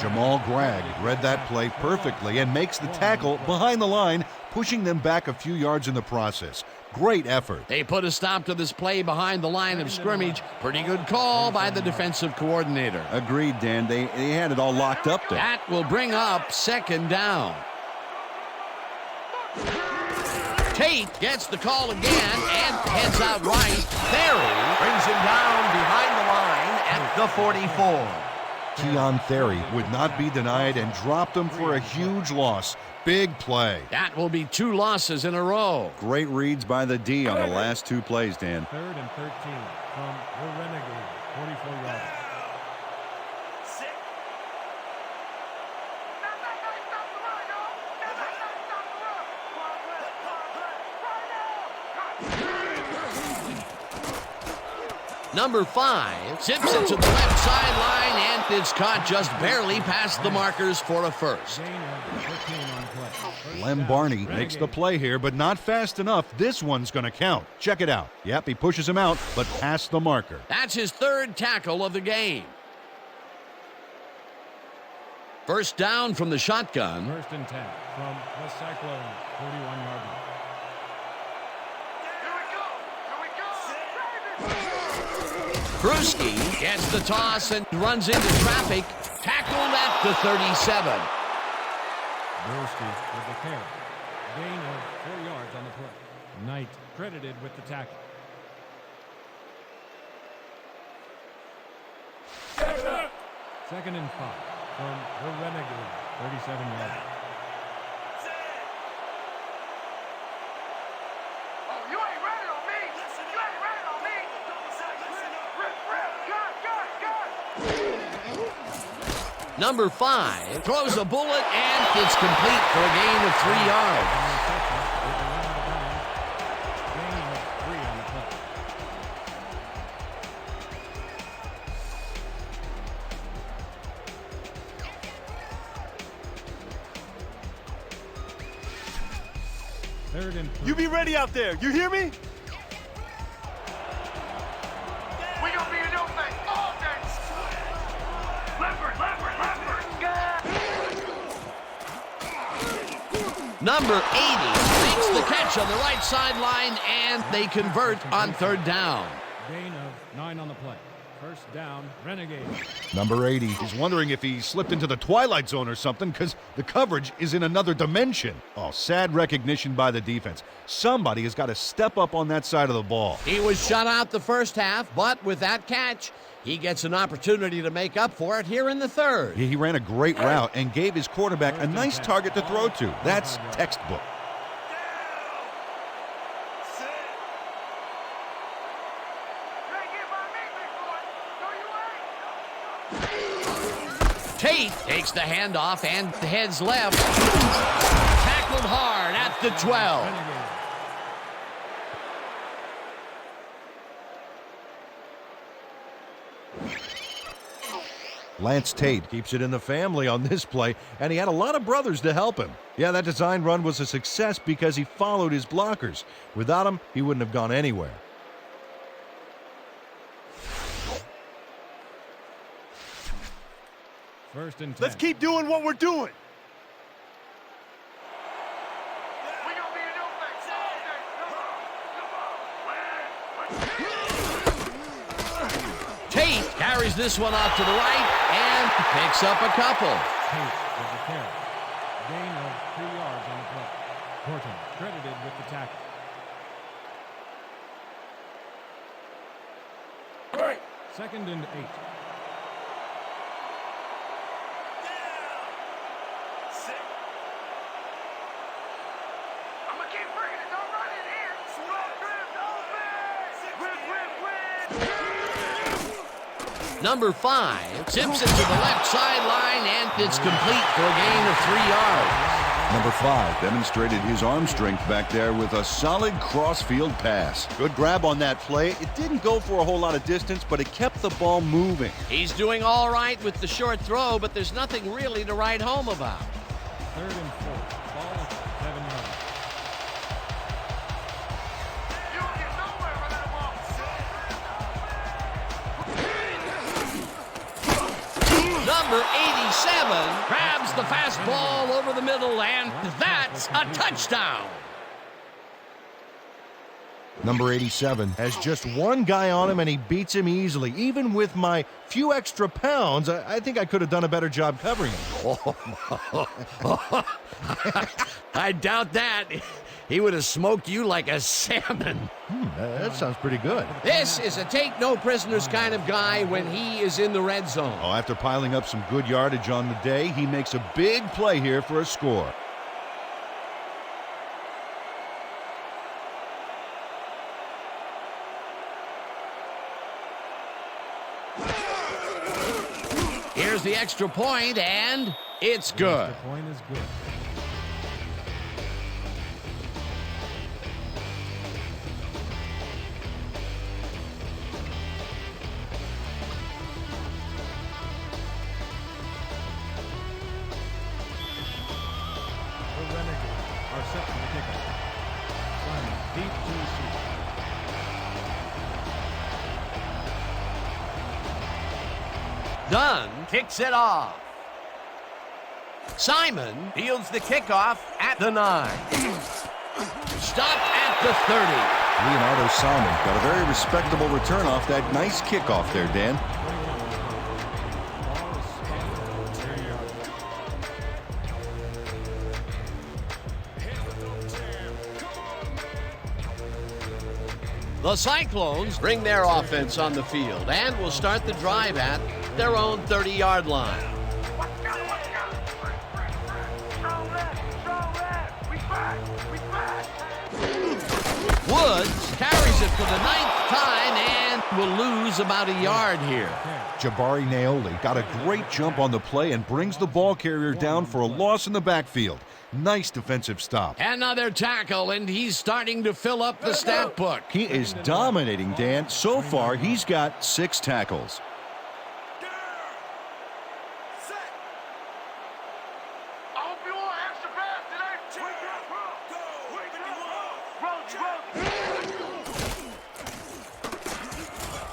Jamal Gregg read that play perfectly and makes the tackle behind the line, pushing them back a few yards in the process. Great effort. They put a stop to this play behind the line of scrimmage. Pretty good call by the defensive coordinator. Agreed, Dan. They had it all locked up there. That will bring up second down. Tate gets the call again and heads out right. Theory brings him down behind the line at the 44. Keon Theory would not be denied and dropped him for a huge loss. Big play. That will be 2 losses in a row. Great reads by the D on the last 2 plays, Dan. 3rd and 13 from the Renegades, 44 yards. Number 5 zips it to the left sideline, and it's caught just barely past the markers for a first. Gain of 13 on the play. First Lem down, Barney Renegades. makes the play here, but not fast enough. This one's going to count. Check it out. Yep, he pushes him out, but past the marker. That's his 3rd tackle of the game. First down from the shotgun. 1st and 10 from the Cyclones, 41-yard line. Brewski gets the toss and runs into traffic. Tackled at the 37. Brewski with the carry. Gain of 4 yards on the play. Knight credited with the tackle. Second and 5 from the Renegades, 37 yards. Oh, you ain't running on me. You ain't running on me. Rip. Number 5 throws a bullet and it's complete for a gain of 3 yards. Gain of 3 on the play. Third and 3. You be ready out there. You hear me? We gonna be in your face all day. Leopard. Number 80 makes the catch on the right sideline, and they convert on 3rd down. Gain of 9 on the play. First down, Renegades. Number 80 is wondering if he slipped into the twilight zone or something because the coverage is in another dimension. Oh, sad recognition by the defense. Somebody has got to step up on that side of the ball. He was shut out the first half, but with that catch, he gets an opportunity to make up for it here in the 3rd. He ran a great route and gave his quarterback a nice target to throw to. That's textbook. Tate takes the handoff and heads left. Tackled hard at the 12. Lance Tate keeps it in the family on this play, and he had a lot of brothers to help him. Yeah, that design run was a success because he followed his blockers. Without him, he wouldn't have gone anywhere. First and 10. Let's keep doing what we're doing. We gonna be in your face all day. Tate carries this one off to the right and picks up a couple. Tate with the carry. Gain of 3 yards on the play. Horton credited with the tackle. Second and 8. I'm gonna keep bringing it. Don't run in here. Number 5 zips it to the left sideline, and it's complete for a gain of 3 yards. Number 5 demonstrated his arm strength back there with a solid cross-field pass. Good grab on that play. It didn't go for a whole lot of distance, but it kept the ball moving. He's doing all right with the short throw, but there's nothing really to write home about. Third and 4. Ball at 7 yards. You don't get nowhere with that ball. Number 87 grabs the fastball over the middle, and that's a touchdown. Number 87 Has just one guy on him, and he beats him easily. Even with my few extra pounds, I think I could have done a better job covering him. I doubt that. He would have smoked you like a salmon. That sounds pretty good. This is a take-no-prisoners kind of guy when he is in the red zone. Oh, after piling up some good yardage on the day, he makes a big play here for a score. Here's the extra point, and it's good. The point is good. The Renegades are set for the kickoff. One deep to receive. Dunn kicks it off. Simon fields the kickoff at the 9. Stopped at the 30. Leonardo Simon got a very respectable return off that nice kickoff there, Dan. The Cyclones bring their offense on the field and will start the drive at their own 30-yard line. Woods carries it for the 9th time and will lose about a yard here. Jabari Naoli got a great jump on the play and brings the ball carrier down for a loss in the backfield. Nice defensive stop. Another tackle, and he's starting to fill up the stat book. He is dominating, Dan. So far, he's got 6 tackles.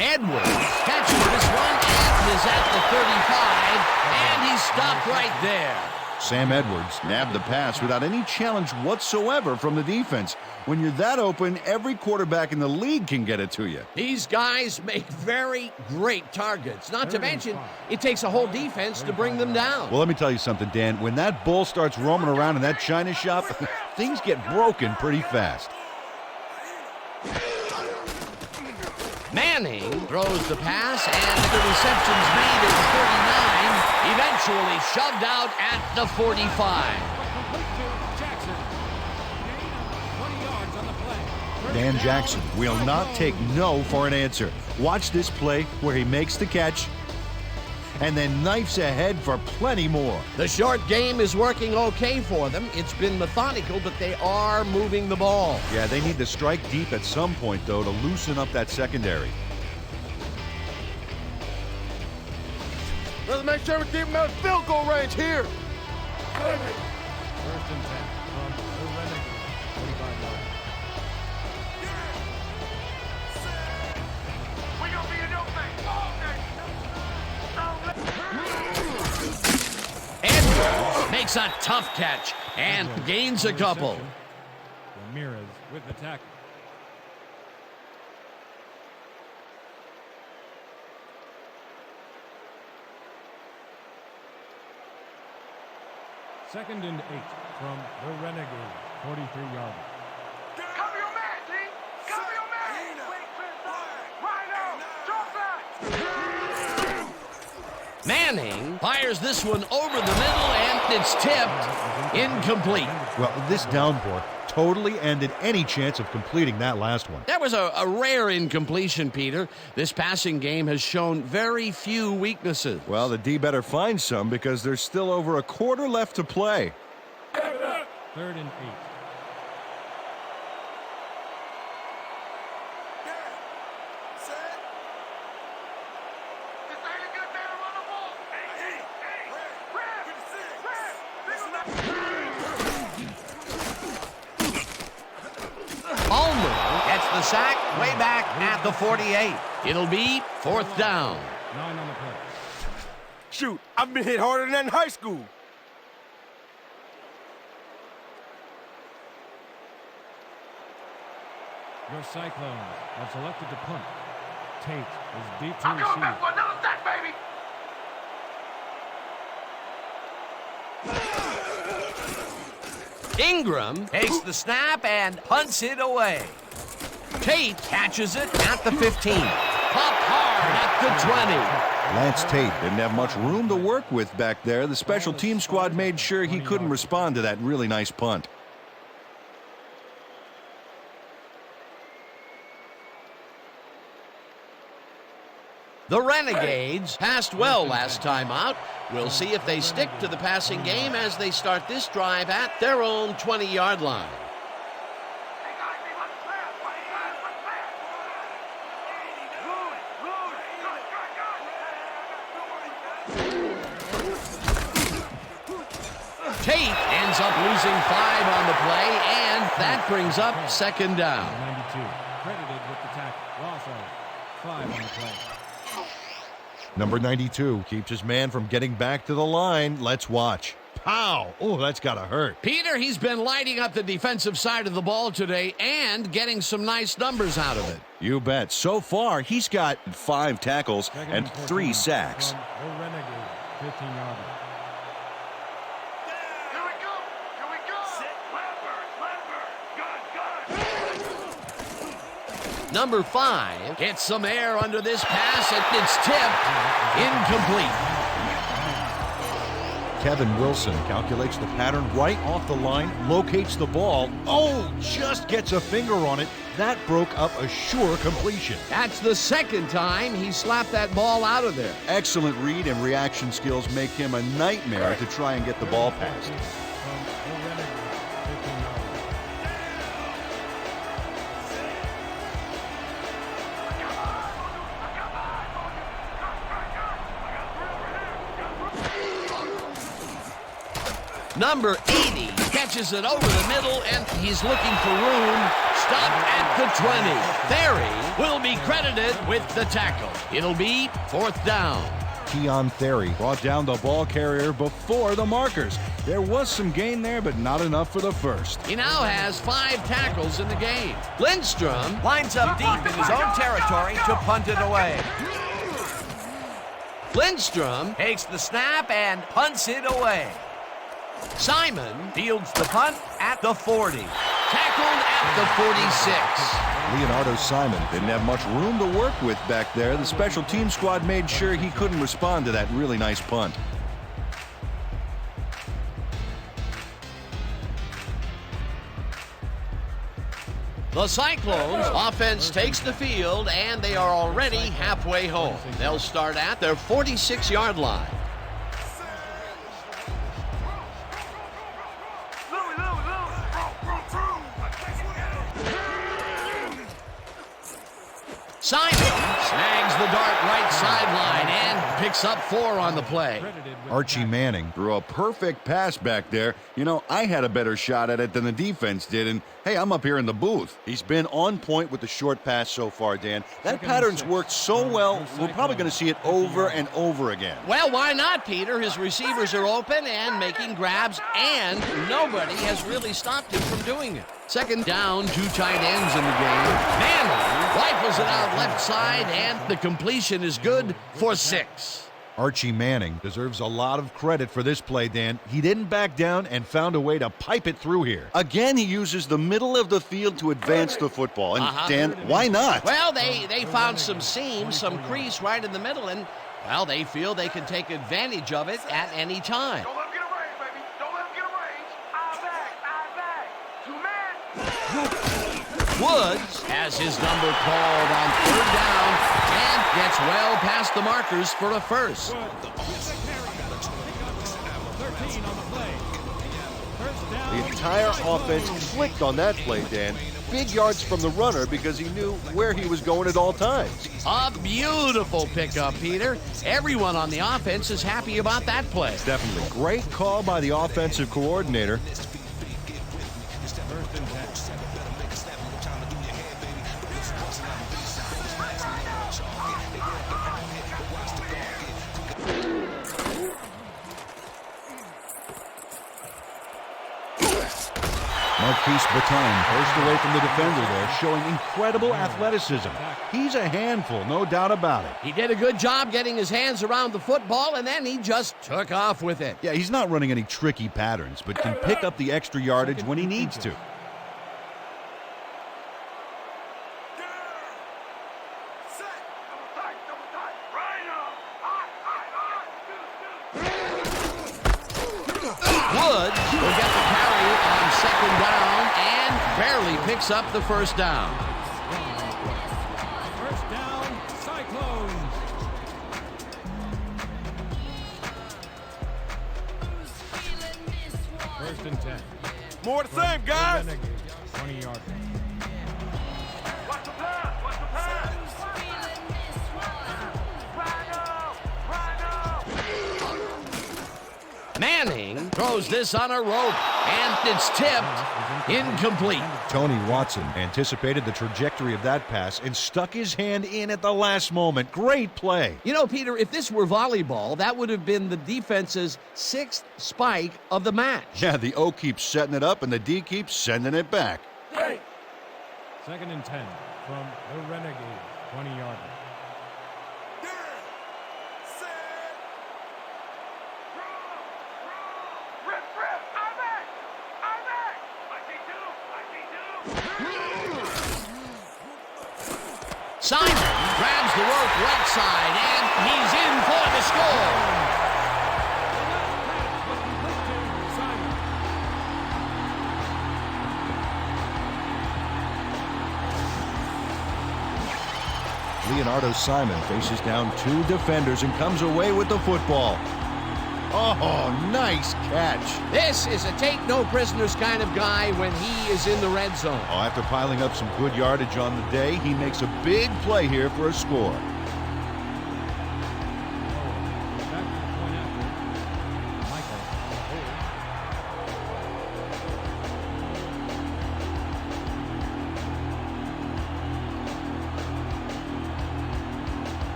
Edwards catches this one and is at the 35, and he's stopped right there. Sam Edwards nabbed the pass without any challenge whatsoever from the defense. When you're that open, every quarterback in the league can get it to you. These guys make very great targets. Not to mention, it takes a whole defense to bring them down. Well, let me tell you something, Dan. When that bull starts roaming around in that china shop, things get broken pretty fast. Manning throws the pass, and the reception's made at 39, eventually shoved out at the 45. Dan Jackson will not take no for an answer. Watch this play where he makes the catch and then knifes ahead for plenty more. The short game is working okay for them. It's been methodical, but they are moving the ball. Yeah, they need to strike deep at some point, though, to loosen up that secondary. Let's make sure we keep them out of field goal range here. First and 10 from the Renegades, 45 yards. We gonna be in your face all day. Edwards makes a tough catch and gains a couple. Ramirez with the tackle. Second and 8 from the Renegades, 43-yard. Cover your man, T. Cover your man. Rhino, drop back. Manning fires this one over the middle, and it's tipped incomplete. Well, this downpour totally ended any chance of completing that last one. That was a rare incompletion, Peter. This passing game has shown very few weaknesses. Well, the D better find some because there's still over a quarter left to play. 3rd and 8. This ain't a good day to run the ball. Hey, Ulmer gets the sack way back at the 48. It'll be 4th down. 9 on the play. Shoot, I've been hit harder than that in high school. Your Cyclones have selected to punt. Tate is deep to I'm coming back receive. for another sack, baby. Ingram takes the snap and punts it away. Tate catches it at the 15. Popped hard at the 20. Lance Tate didn't have much room to work with back there. The special team squad made sure he couldn't respond to that really nice punt. The Renegades passed well last time out. We'll see if they stick to the passing game as they start this drive at their own 20-yard line. Hey, guys, let's pass. Let's pass. Tate ends up losing 5 on the play, and that brings up 2nd down. 92, credited with the tackle. Loss of 5 on the play. Number 92 keeps his man from getting back to the line. Let's watch. Pow! Oh, that's gotta hurt. Peter, he's been lighting up the defensive side of the ball today and getting some nice numbers out of it. You bet. So far, he's got 5 tackles and 3 sacks. From the Renegades, 15-yarder. Here we go! Here we go! Lambert! Gun! Number 5 gets some air under this pass, and it's tipped. Incomplete. Kevin Wilson calculates the pattern right off the line, locates the ball. Oh, just gets a finger on it. That broke up a sure completion. That's the second time he slapped that ball out of there. Excellent read and reaction skills make him a nightmare to try and get the ball past. From the Renegades, 15-yarder. Number 80 catches it over the middle, and he's looking for room. Stop at the 20. Theory will be credited with the tackle. It'll be 4th down. Keon Theory brought down the ball carrier before the markers. There was some gain there, but not enough for the first. He now has 5 tackles in the game. Lindstrom lines up deep in his own territory to punt it away. Lindstrom takes the snap and punts it away. Simon fields the punt at the 40. Tackled at the 46. Leonardo Simon Didn't have much room to work with back there. The special team squad made sure he couldn't respond to that really nice punt. The Cyclones offense takes the field, and they are already halfway home. They'll start at their 46-yard line. Simon snags the dart right sideline and picks up 4 on the play. Archie Manning Threw a perfect pass back there. You know, I had a better shot at it than the defense did, and hey, I'm up here in the booth. He's been on point with the short pass so far, Dan. That pattern's worked so well, we're probably going to see it over and over again. Well, why not, Peter? His receivers are open and making grabs, and nobody has really stopped him from doing it. 2nd down, 2 tight ends in the game. Manning rifles it out left side, and the completion is good for 6. Archie Manning deserves a lot of credit for this play, Dan. He didn't back down and found a way to pipe it through here. Again, he uses the middle of the field to advance the football. And Dan, why not? Well, they found some seam, some crease right in the middle, and, well, they feel they can take advantage of it at any time. Don't let him get a range, baby. Don't let him get a range. Eye back. 2 man. Woods has his number called on 3rd down and gets well past the markers for a first. 13 on the play. First down. The entire offense clicked on that play, Dan. Big yards from the runner because he knew where he was going at all times. A beautiful pickup, Peter. Everyone on the offense is happy about that play. Definitely. Great call by the offensive coordinator. 1st and 10. Marquise Baton pushed away from the defender there, showing incredible athleticism. He's a handful, no doubt about it. He did a good job getting his hands around the football, and then he just took off with it. Yeah, he's not running any tricky patterns, but can pick up the extra yardage when he needs to. Woods will get the carry on 2nd down and barely picks up the 1st down. 1st down, Cyclones. 1st and 10. More the same, guys. Renegades, 20-yarder. Watch the pass. Watch the pass. Manning throws this on a rope, and and it's tipped incomplete. Tony Watson anticipated the trajectory of that pass and stuck his hand in at the last moment. Great play. You know, Peter, if this were volleyball, that would have been the defense's 6th spike of the match. Yeah, the O keeps setting it up and the D keeps sending it back. 2nd and 10 from the Renegades, 20-yard line. Simon grabs the rope right side, and he's in for the score. Leonardo Simon faces down 2 defenders and comes away with the football. Oh, nice catch. This is a take-no-prisoners kind of guy when he is in the red zone. Oh, after piling up some good yardage on the day, he makes a big play here for a score.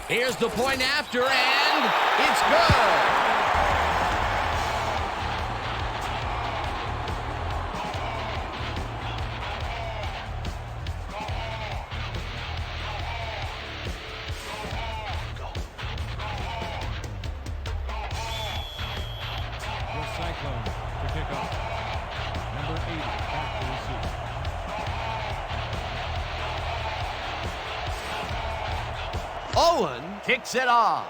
Here's the point after, and it's good. The Cyclones to kick off. Number 80 back to receive. Owen kicks it off.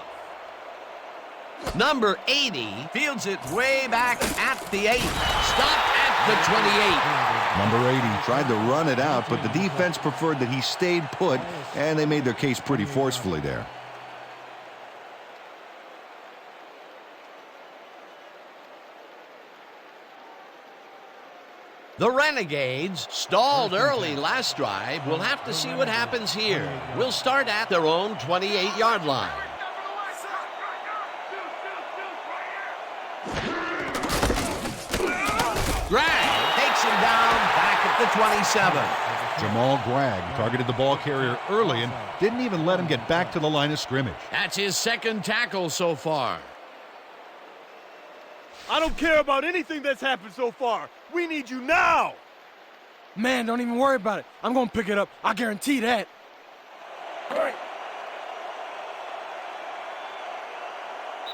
Number 80 fields it way back at the 8. Stopped at the 28. Number 80 tried to run it out, but the defense preferred that he stayed put, and they made their case pretty forcefully there. The Renegades stalled early last drive. We'll have to see what happens here. We'll start at their own 28-yard line. Greg takes him down back at the 27. Jamal Gregg targeted the ball carrier early and didn't even let him get back to the line of scrimmage. That's his 2nd tackle so far. I don't care about anything that's happened so far. We need you now. Man, don't even worry about it. I'm going to pick it up. I guarantee that.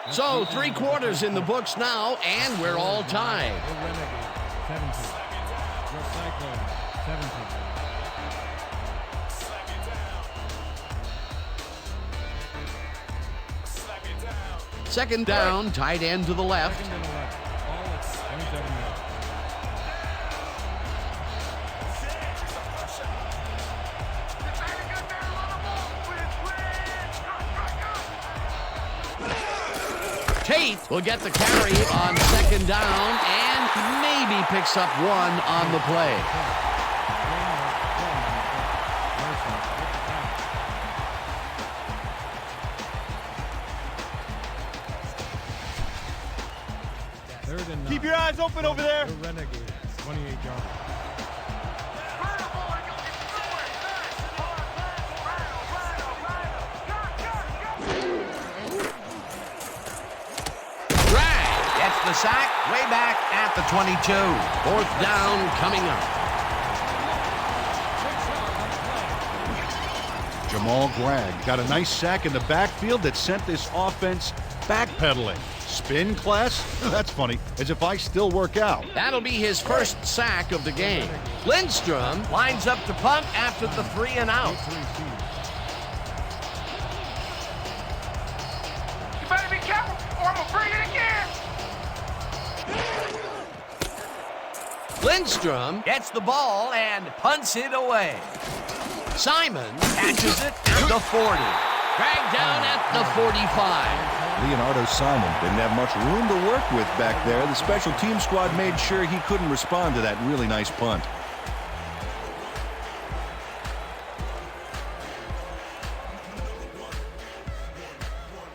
So 3 quarters in the books now, and we're all tied. The Renegades, 17. The Cyclones, 17. Second down, tight end to the left. Second and 11. Ball at 27 yards. Tate will get the carry on 2nd down and maybe picks up 1 on the play. Keep your eyes open over there. The Renegades, 28-yard. Drag gets the sack way back at the 22. 4th down coming up. Jamal Gregg got a nice sack in the backfield that sent this offense backpedaling. Spin class? That's funny, as if I still work out. That'll be his 1st sack of the game. Lindstrom lines up to punt after the 3 and out. You better be careful or I'm gonna bring it again. Lindstrom gets the ball and punts it away. Simon catches it at the 40. Dragged down at the 45. Leonardo Simon didn't have much room to work with back there. The special team squad made sure he couldn't respond to that really nice punt.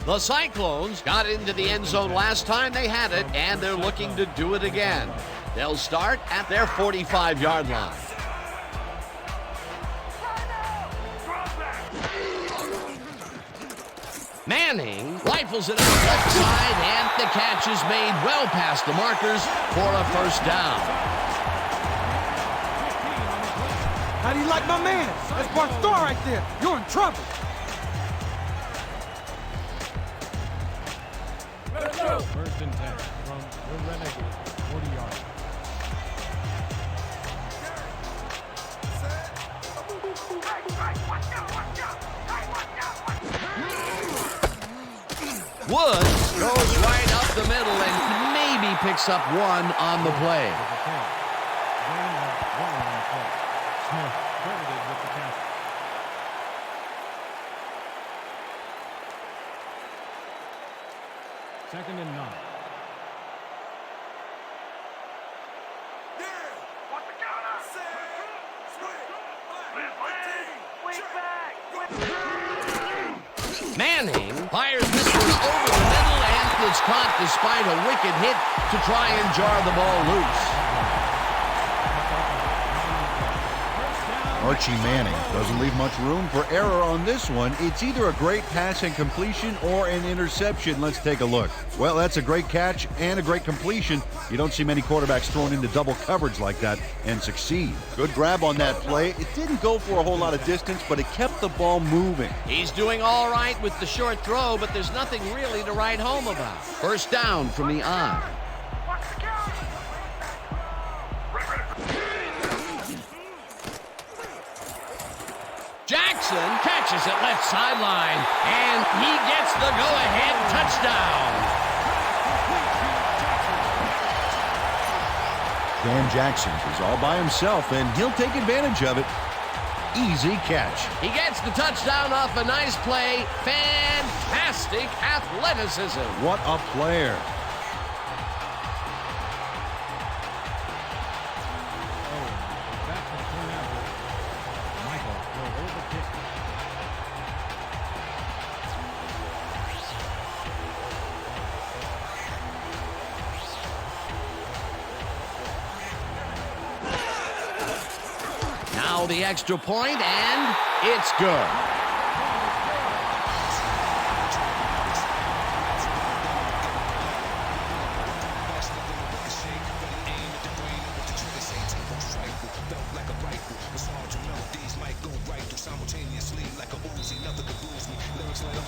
The Cyclones got into the end zone last time they had it, and they're looking to do it again. They'll start at their 45-yard line. Manning rifles it out left side, and the catch is made well past the markers for a first down. How do you like my man? That's Barstow right there. You're in trouble. First and 10 from the Renegades, 40 yards. Woods goes right up the middle and maybe picks up one on the play. Gain of 1 on the play. Smith credited with the catch. Second and 9. What's the counter? Manning fires this one over the middle, and it's caught despite a wicked hit to try and jar the ball loose. Archie Manning doesn't leave much room for error on this one. It's either a great pass and completion or an interception. Let's take a look. Well, that's a great catch and a great completion. You don't see many quarterbacks thrown into double coverage like that and succeed. Good grab on that play. It didn't go for a whole lot of distance, but it kept the ball moving. He's doing all right with the short throw, but there's nothing really to write home about. First down from the eye. Jackson catches it left sideline, and he gets the go-ahead touchdown. Dan Jackson is all by himself, and he'll take advantage of it. Easy catch. He gets the touchdown off a nice play. Fantastic athleticism. What a player. Back to the point after. Michael will hold the kick. Now the extra point, and it's good.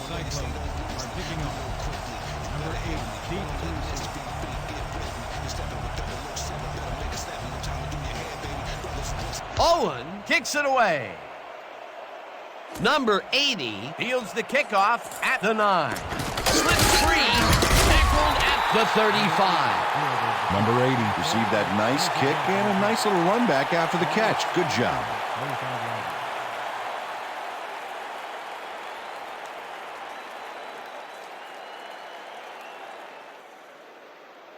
Are picking up. Number 8, deep through. Owen kicks it away. Number 80 fields the kickoff at the 9. Slips free, tackled at the 35. Number 80 received that nice kick and a nice little run back after the catch. Good job. 35 yards.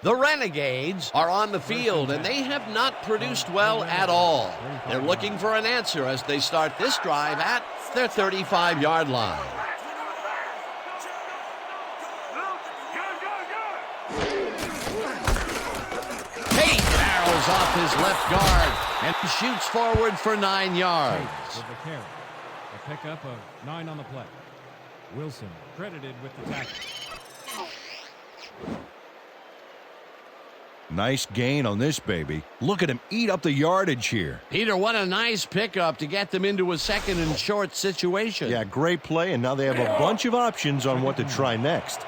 The Renegades are on the field, and they have not produced well at all. They're looking for an answer as they start this drive at their 35-yard line. Tate barrels off his left guard and shoots forward for 9 yards. With the carry. A pickup of 9 on the play. Wilson credited with the tackle. Nice gain on this baby. Look at him eat up the yardage here. Peter, what a nice pickup to get them into a second and short situation. Yeah, great play, and now they have a bunch of options on what to try next.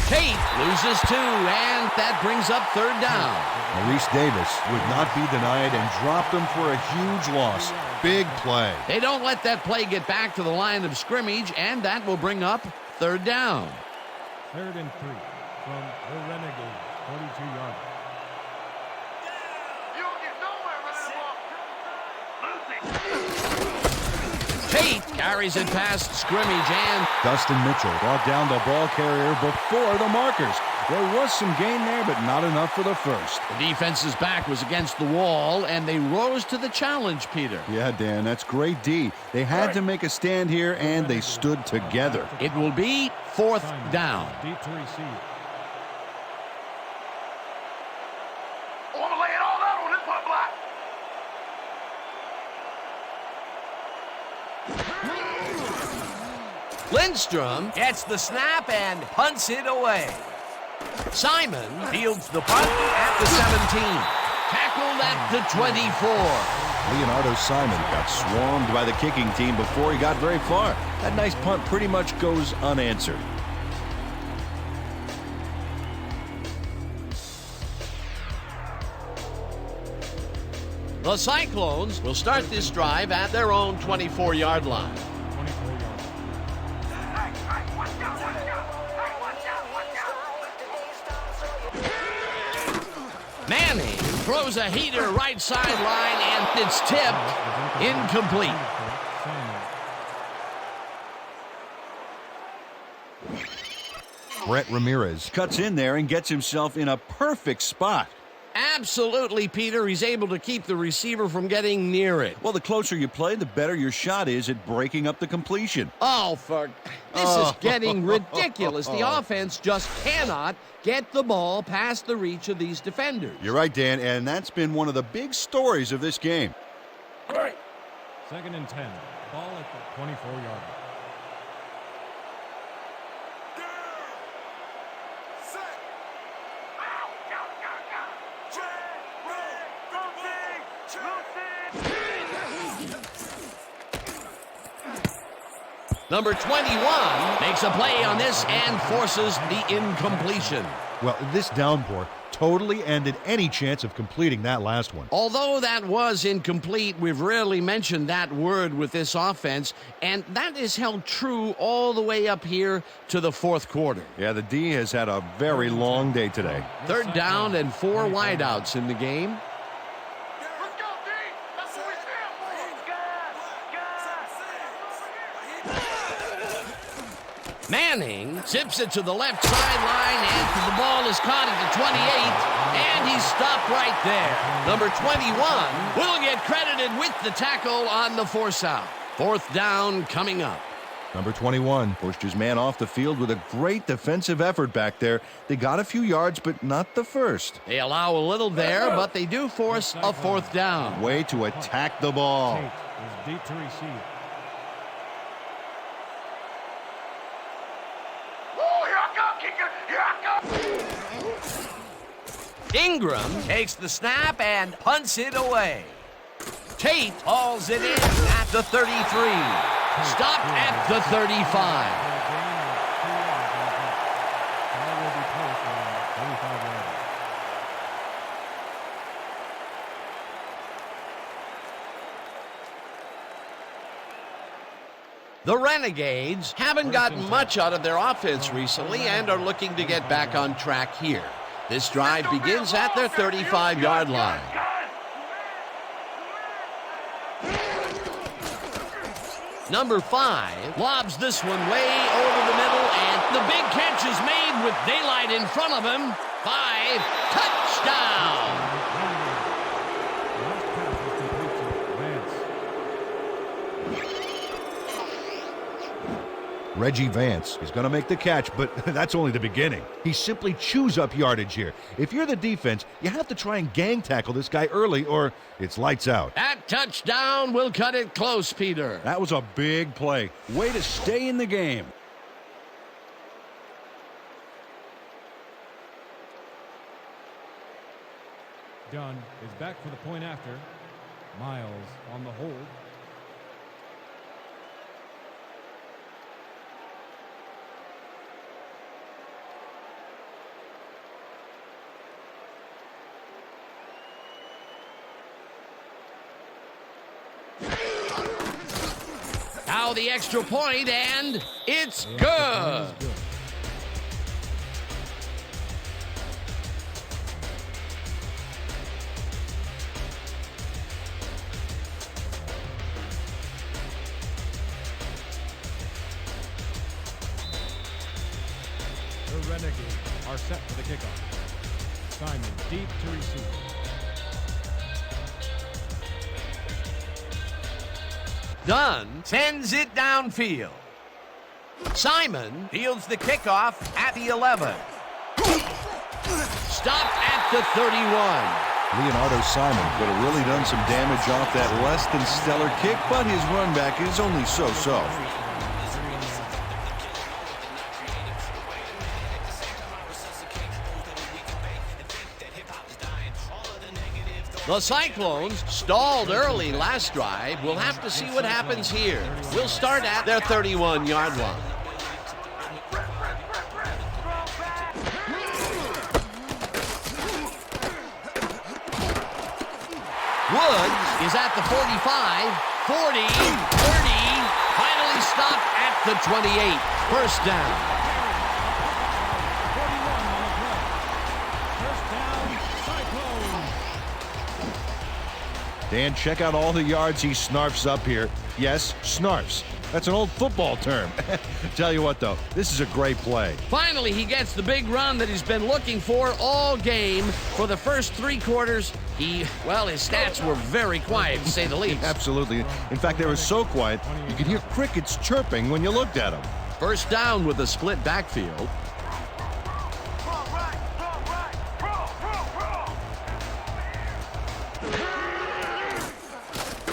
Tate loses 2, and that brings up third down. Maurice Davis would not be denied and dropped him for a huge loss. Big play. They don't let that play get back to the line of scrimmage, and that will bring up third down. Third and 3 from the Renegades, 42 yards. You don't get nowhere running the ball. Tate carries it past scrimmage, and Dustin Mitchell brought down the ball carrier before the markers. There was some gain there, but not enough for the first. the defense's back was against the wall, and they rose to the challenge, Peter. Yeah, Dan, that's great D. They had to make a stand here, and they stood together. It will be fourth down. Deep to receive. Oh, I'm laying all out on this punt block. Lindstrom gets the snap and punts it away. Simon fields the punt at the 17. Tackled at the 24. Leonardo Simon got swarmed by the kicking team before he got very far. That nice punt pretty much goes unanswered. The Cyclones will start this drive at their own 24-yard line. 24 yards. Hey, watch out, watch out. Hey, watch out, watch out. Manning throws a heater right sideline, and it's tipped incomplete. Brett Ramirez Cuts in there and gets himself in a perfect spot. Absolutely, Peter. He's able to keep the receiver from getting near it. Well, the closer you play, the better your shot is at breaking up the completion. Oh, this is getting ridiculous. The offense just cannot get the ball past the reach of these defenders. You're right, Dan, and that's been one of the big stories of this game. Second and 10. Ball at the 24-yard line. Number 21 makes a play on this and forces the incompletion. Well, this downpour totally ended any chance of completing that last one. Although that was incomplete, we've rarely mentioned that word with this offense, and that is held true all the way up here to the fourth quarter. Yeah, the D has had a very long day today. Third down and 4 wideouts in the game. Let's go, D. That's what we stand for. Manning zips it to the left sideline, and the ball is caught at the 28, and he's stopped right there. Number 21 will get credited with the tackle on the force out. Fourth down coming up. Number 21 Pushed his man off the field with a great defensive effort back there. They got a few yards, but not the first. They allow a little there, but they do force a fourth down. Way to attack the ball. Tate is deep to receive. Oh, here I come, kicker. Here I come. Ingram takes the snap and punts it away. Tate hauls it in at the 33. Stopped at the 35. The Renegades haven't gotten much out of their offense recently and are looking to get back on track here. This drive begins at their 35-yard line. Number 5 lobs this one way over the middle, and the big catch is made with daylight in front of him. 5, touchdown! Reggie Vance is going to make the catch, but that's only the beginning. He simply chews up yardage here. If you're the defense, you have to try and gang tackle this guy early, or it's lights out. That touchdown will cut it close, Peter. That was a big play. Way to stay in the game. Dunn is back for the point after. Miles on the hold. Now the extra point, and it's good. Renegades are set for the kickoff. Simon deep to receive. Dunn sends it downfield. Simon fields the kickoff at the 11. Stopped at the 31. Leonardo Simon could have really done some damage off that less than stellar kick, but his run back is only so-so. The Cyclones stalled early last drive. We'll have to see what happens here. We'll start at their 31-yard line. Woods is at the 45, 40, 30, finally stopped at the 28. First down. Dan, check out all the yards he snarfs up here. Yes, snarfs. That's an old football term. Tell you what, though, this is a great play. Finally, he gets the big run that he's been looking for all game. For the first 3 quarters, his stats were very quiet, to say the least. Absolutely. In fact, they were so quiet, you could hear crickets chirping when you looked at them. First down with a split backfield.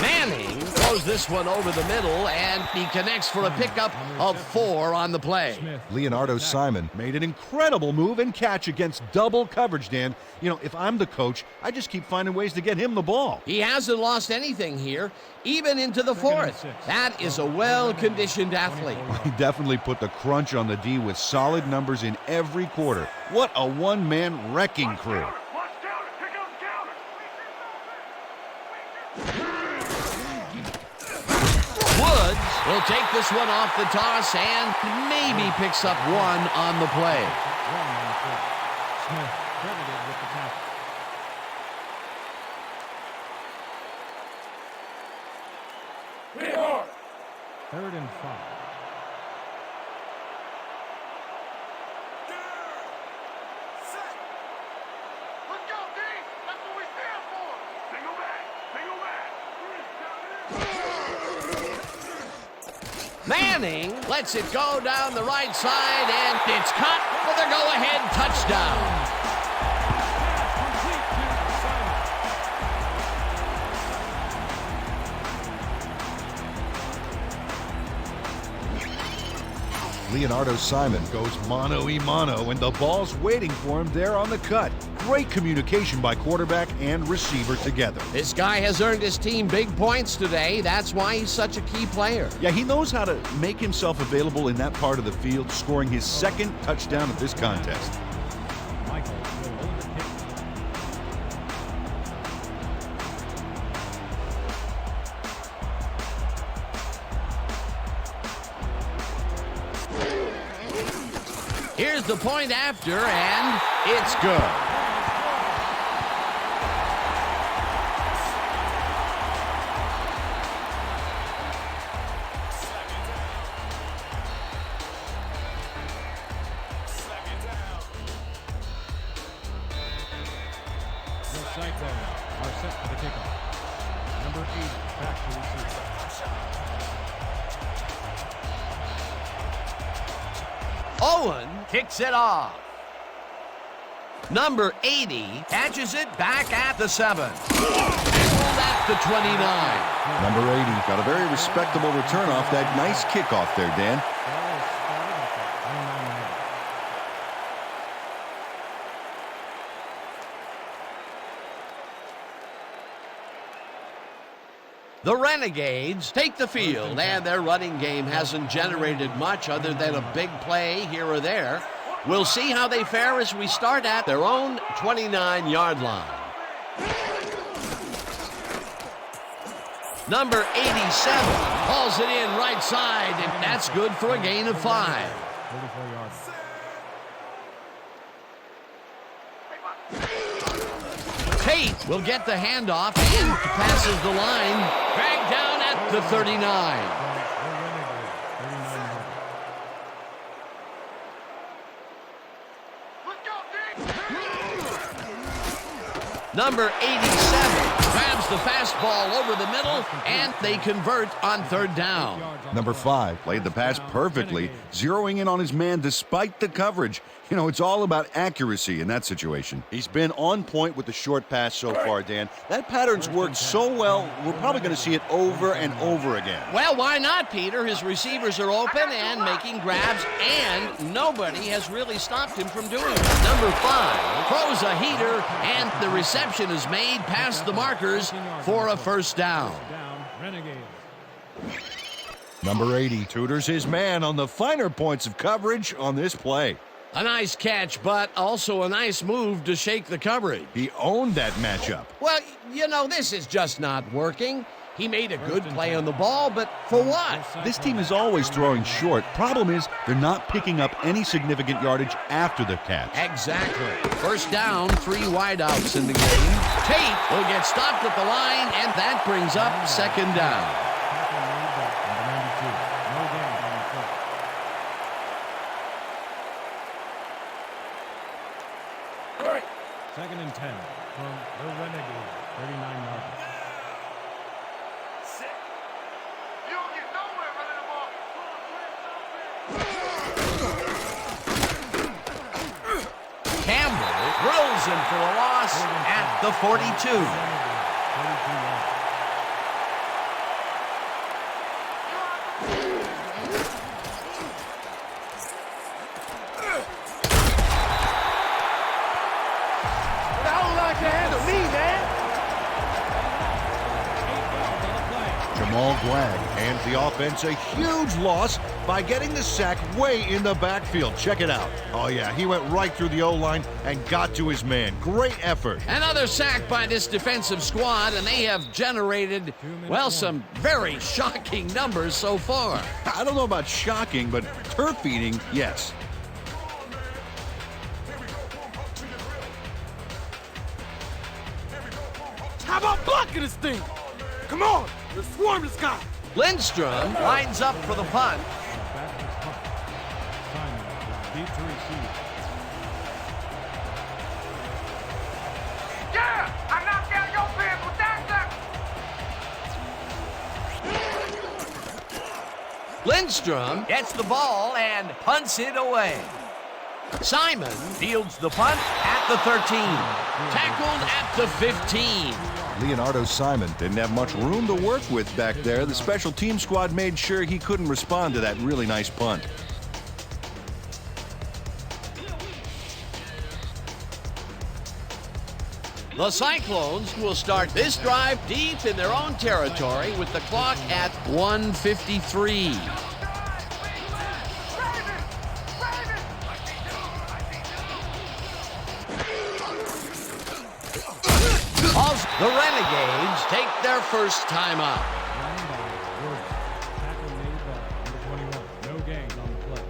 Manning throws this one over the middle, and he connects for a pickup of 4 on the play. Leonardo Simon made an incredible move and catch against double coverage, Dan. You know, if I'm the coach, I just keep finding ways to get him the ball. He hasn't lost anything here, even into the 4th. That is a well-conditioned athlete. He definitely put the crunch on the D with solid numbers in every quarter. What a one-man wrecking crew. Woods will take this one off the toss and maybe picks up 1 on the play. Smith credited with the tackle. Third and 5. Let's go, D! That's what we stand for! Single back! Single back! Manning lets it go down the right side, and it's caught for the go-ahead touchdown. Leonardo Simon goes mano-a-mano, and the ball's waiting for him there on the cut. Great communication by quarterback and receiver together. This guy has earned his team big points today. That's why he's such a key player. Yeah, he knows how to make himself available in that part of the field, scoring his 2nd touchdown of this contest. Michael will hold the kick. Here's the point after, and it's good. The Cyclones are set for the kickoff. Number 80 back to receive. Owen kicks it off. Number 80 catches it back at the 7. And at the 29. Number 80 got a very respectable return off that nice kickoff there, Dan. The Renegades take the field, and their running game hasn't generated much other than a big play here or there. We'll see how they fare as we start at their own 29-yard line. Number 87 hauls it in right side, and that's good for a gain of 5. 34 yards. Tate will get the handoff and passes the line. Dragged down at the 39. Number 87 grabs the fastball over the middle, and they convert on third down. Number 5 Played the pass perfectly, zeroing in on his man despite the coverage. You know, it's all about accuracy in that situation. He's been on point with the short pass so far, Dan. That pattern's worked so well, we're probably going to see it over and over again. Well, why not, Peter? His receivers are open and making grabs, and nobody has really stopped him from doing it. Number 5 throws a heater, and the reception is made past the markers for a first down. Renegades. Number 80 Tutors his man on the finer points of coverage on this play. A nice catch, but also a nice move to shake the coverage. He owned that matchup. Well, you know, this is just not working. He made a good play on the ball, but for what? This team is always throwing short. Problem is, they're not picking up any significant yardage after the catch. Exactly. First down, 3 wideouts in the game. Tate will get stopped at the line, and that brings up second down. Second and 10 from the Renegades, 39 yards. You don't get nowhere running the ball. Campbell drills him for a loss at the 42. Jamal Glagg hands the offense a huge loss by getting the sack way in the backfield. Check it out. Oh, yeah, he went right through the O-line and got to his man. Great effort. Another sack by this defensive squad, and they have generated, well, some very shocking numbers so far. I don't know about shocking, but turf eating, yes. How about blocking this thing? Come on, let's swarm this guy. Lindstrom lines up for the punt. Yeah! I knocked out your pants with that sucker! Lindstrom gets the ball and punts it away. Simon fields the punt at the 13. Tackled at the 15. Leonardo Simon Didn't have much room to work with back there. The special team squad made sure he couldn't respond to that really nice punt. The Cyclones will start this drive deep in their own territory with the clock at 1:53. Also, the Renegades take their first time out. Tackle made by number 21. No gains on the play.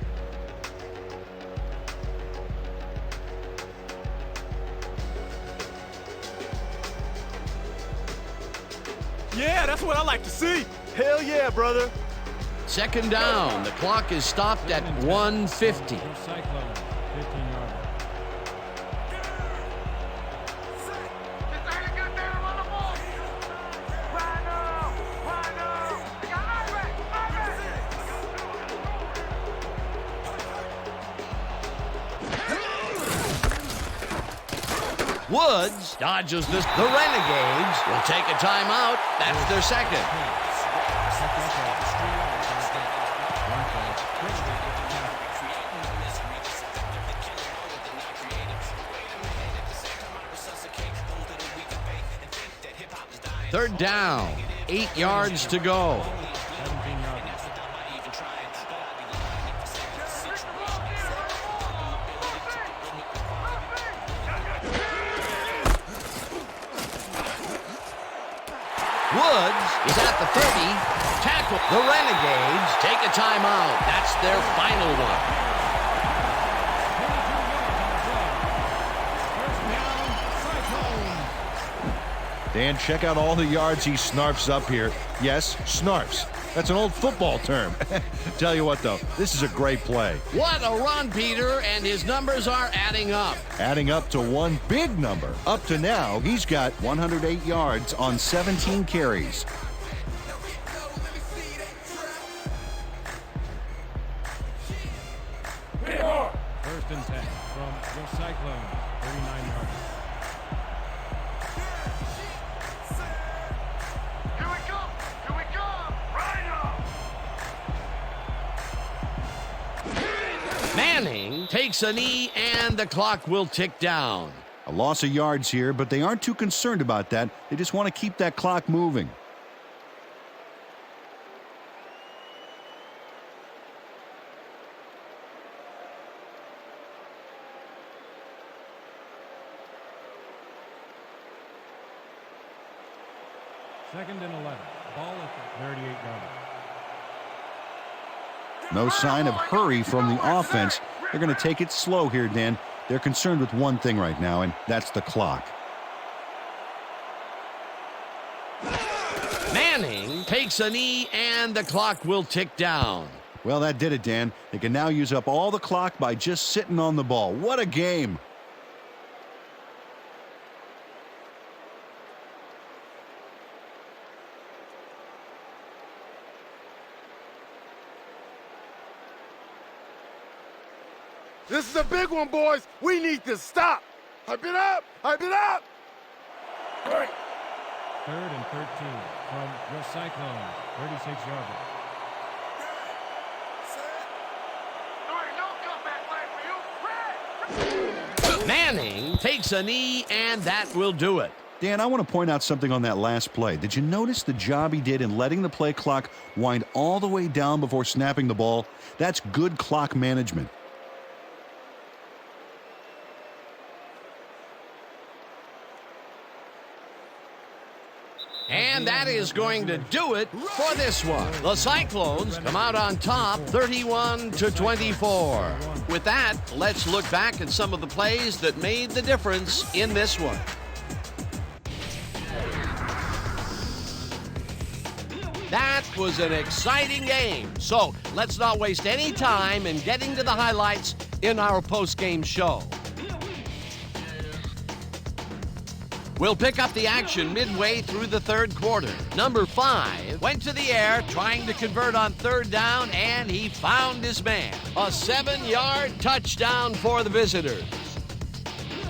Yeah, that's what I like to see. Hell yeah, brother. Second down. The clock is stopped at 1:50. For Cyclones, 15 yards. This ain't a good day to run the ball. Rhino! Rhino! Woods dodges this. The Renegades will take a timeout. That's their second. Third down, 8 yards to go. 17 yards. Woods is at the 30. Tackle. The Renegades take a timeout. That's their final one. Dan, check out all the yards he snarfs up here. Yes, snarfs. That's an old football term. Tell you what, though, this is a great play. What a run, Peter, and his numbers are adding up. Adding up to one big number. Up to now, he's got 108 yards on 17 carries. First and 10 from the Cyclones, 39 yards. Here we come! Here we come! Rhino! Manning takes a knee, and the clock will tick down. A loss of yards here, but they aren't too concerned about that. They just want to keep that clock moving. Second and 11. Ball at the 38 yard. No sign of hurry from the offense. They're going to take it slow here, Dan. They're concerned with one thing right now, and that's the clock. Manning takes a knee, and the clock will tick down. Well, that did it, Dan. They can now use up all the clock by just sitting on the ball. What a game. This is a big one, boys. We need to stop. Hype it up. Hype it up. Break. Third and 13 from the Cyclones, 36 yards. There ain't no comeback plan for you. Red! Manning takes a knee, and that will do it. Dan, I want to point out something on that last play. Did you notice the job he did in letting the play clock wind all the way down before snapping the ball? That's good clock management. And that is going to do it for this one. The Cyclones come out on top, 31-24. With that, let's look back at some of the plays that made the difference in this one. That was an exciting game. So let's not waste any time in getting to the highlights in our post-game show. We'll pick up the action midway through the third quarter. Number 5 went to the air trying to convert on third down, and he found his man. A 7-yard touchdown for the visitors.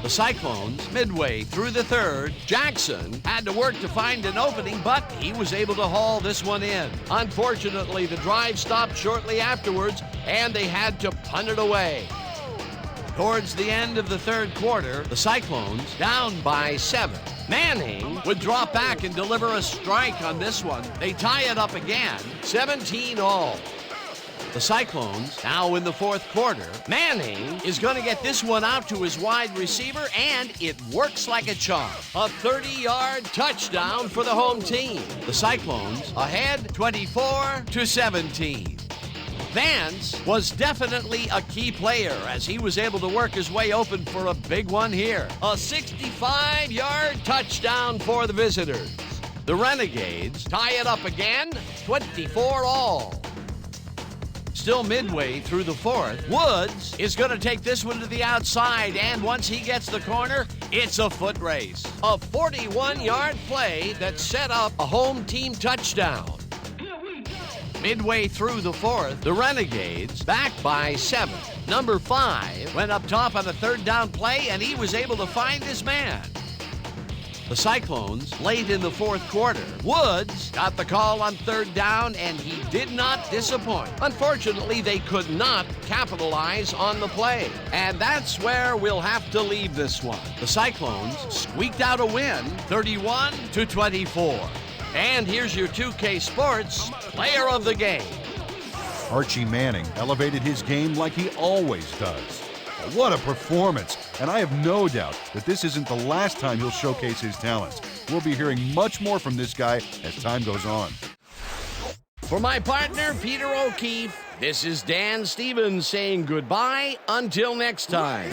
The Cyclones, midway through the third, Jackson had to work to find an opening, but he was able to haul this one in. Unfortunately, the drive stopped shortly afterwards, and they had to punt it away. Towards the end of the third quarter, the Cyclones down by 7. Manning would drop back and deliver a strike on this one. They tie it up again, 17-all. The Cyclones now in the fourth quarter. Manning is going to get this one out to his wide receiver, and it works like a charm. A 30-yard touchdown for the home team. The Cyclones ahead 24-17. Vance was definitely a key player as he was able to work his way open for a big one here. A 65-yard touchdown for the visitors. The Renegades tie it up again, 24-all. Still midway through the fourth, Woods is going to take this one to the outside, and once he gets the corner, it's a foot race. A 41-yard play that set up a home team touchdown. Midway through the fourth, the Renegades back by 7. Number 5 went up top on a third down play, and he was able to find his man. The Cyclones late in the fourth quarter. Woods got the call on third down, and he did not disappoint. Unfortunately, they could not capitalize on the play, and that's where we'll have to leave this one. The Cyclones squeaked out a win, 31-24. And here's your 2K Sports Player of the Game. Archie Manning elevated his game like he always does. What a performance, and I have no doubt that this isn't the last time he'll showcase his talents. We'll be hearing much more from this guy as time goes on. For my partner, Peter O'Keefe, this is Dan Stevens saying goodbye until next time.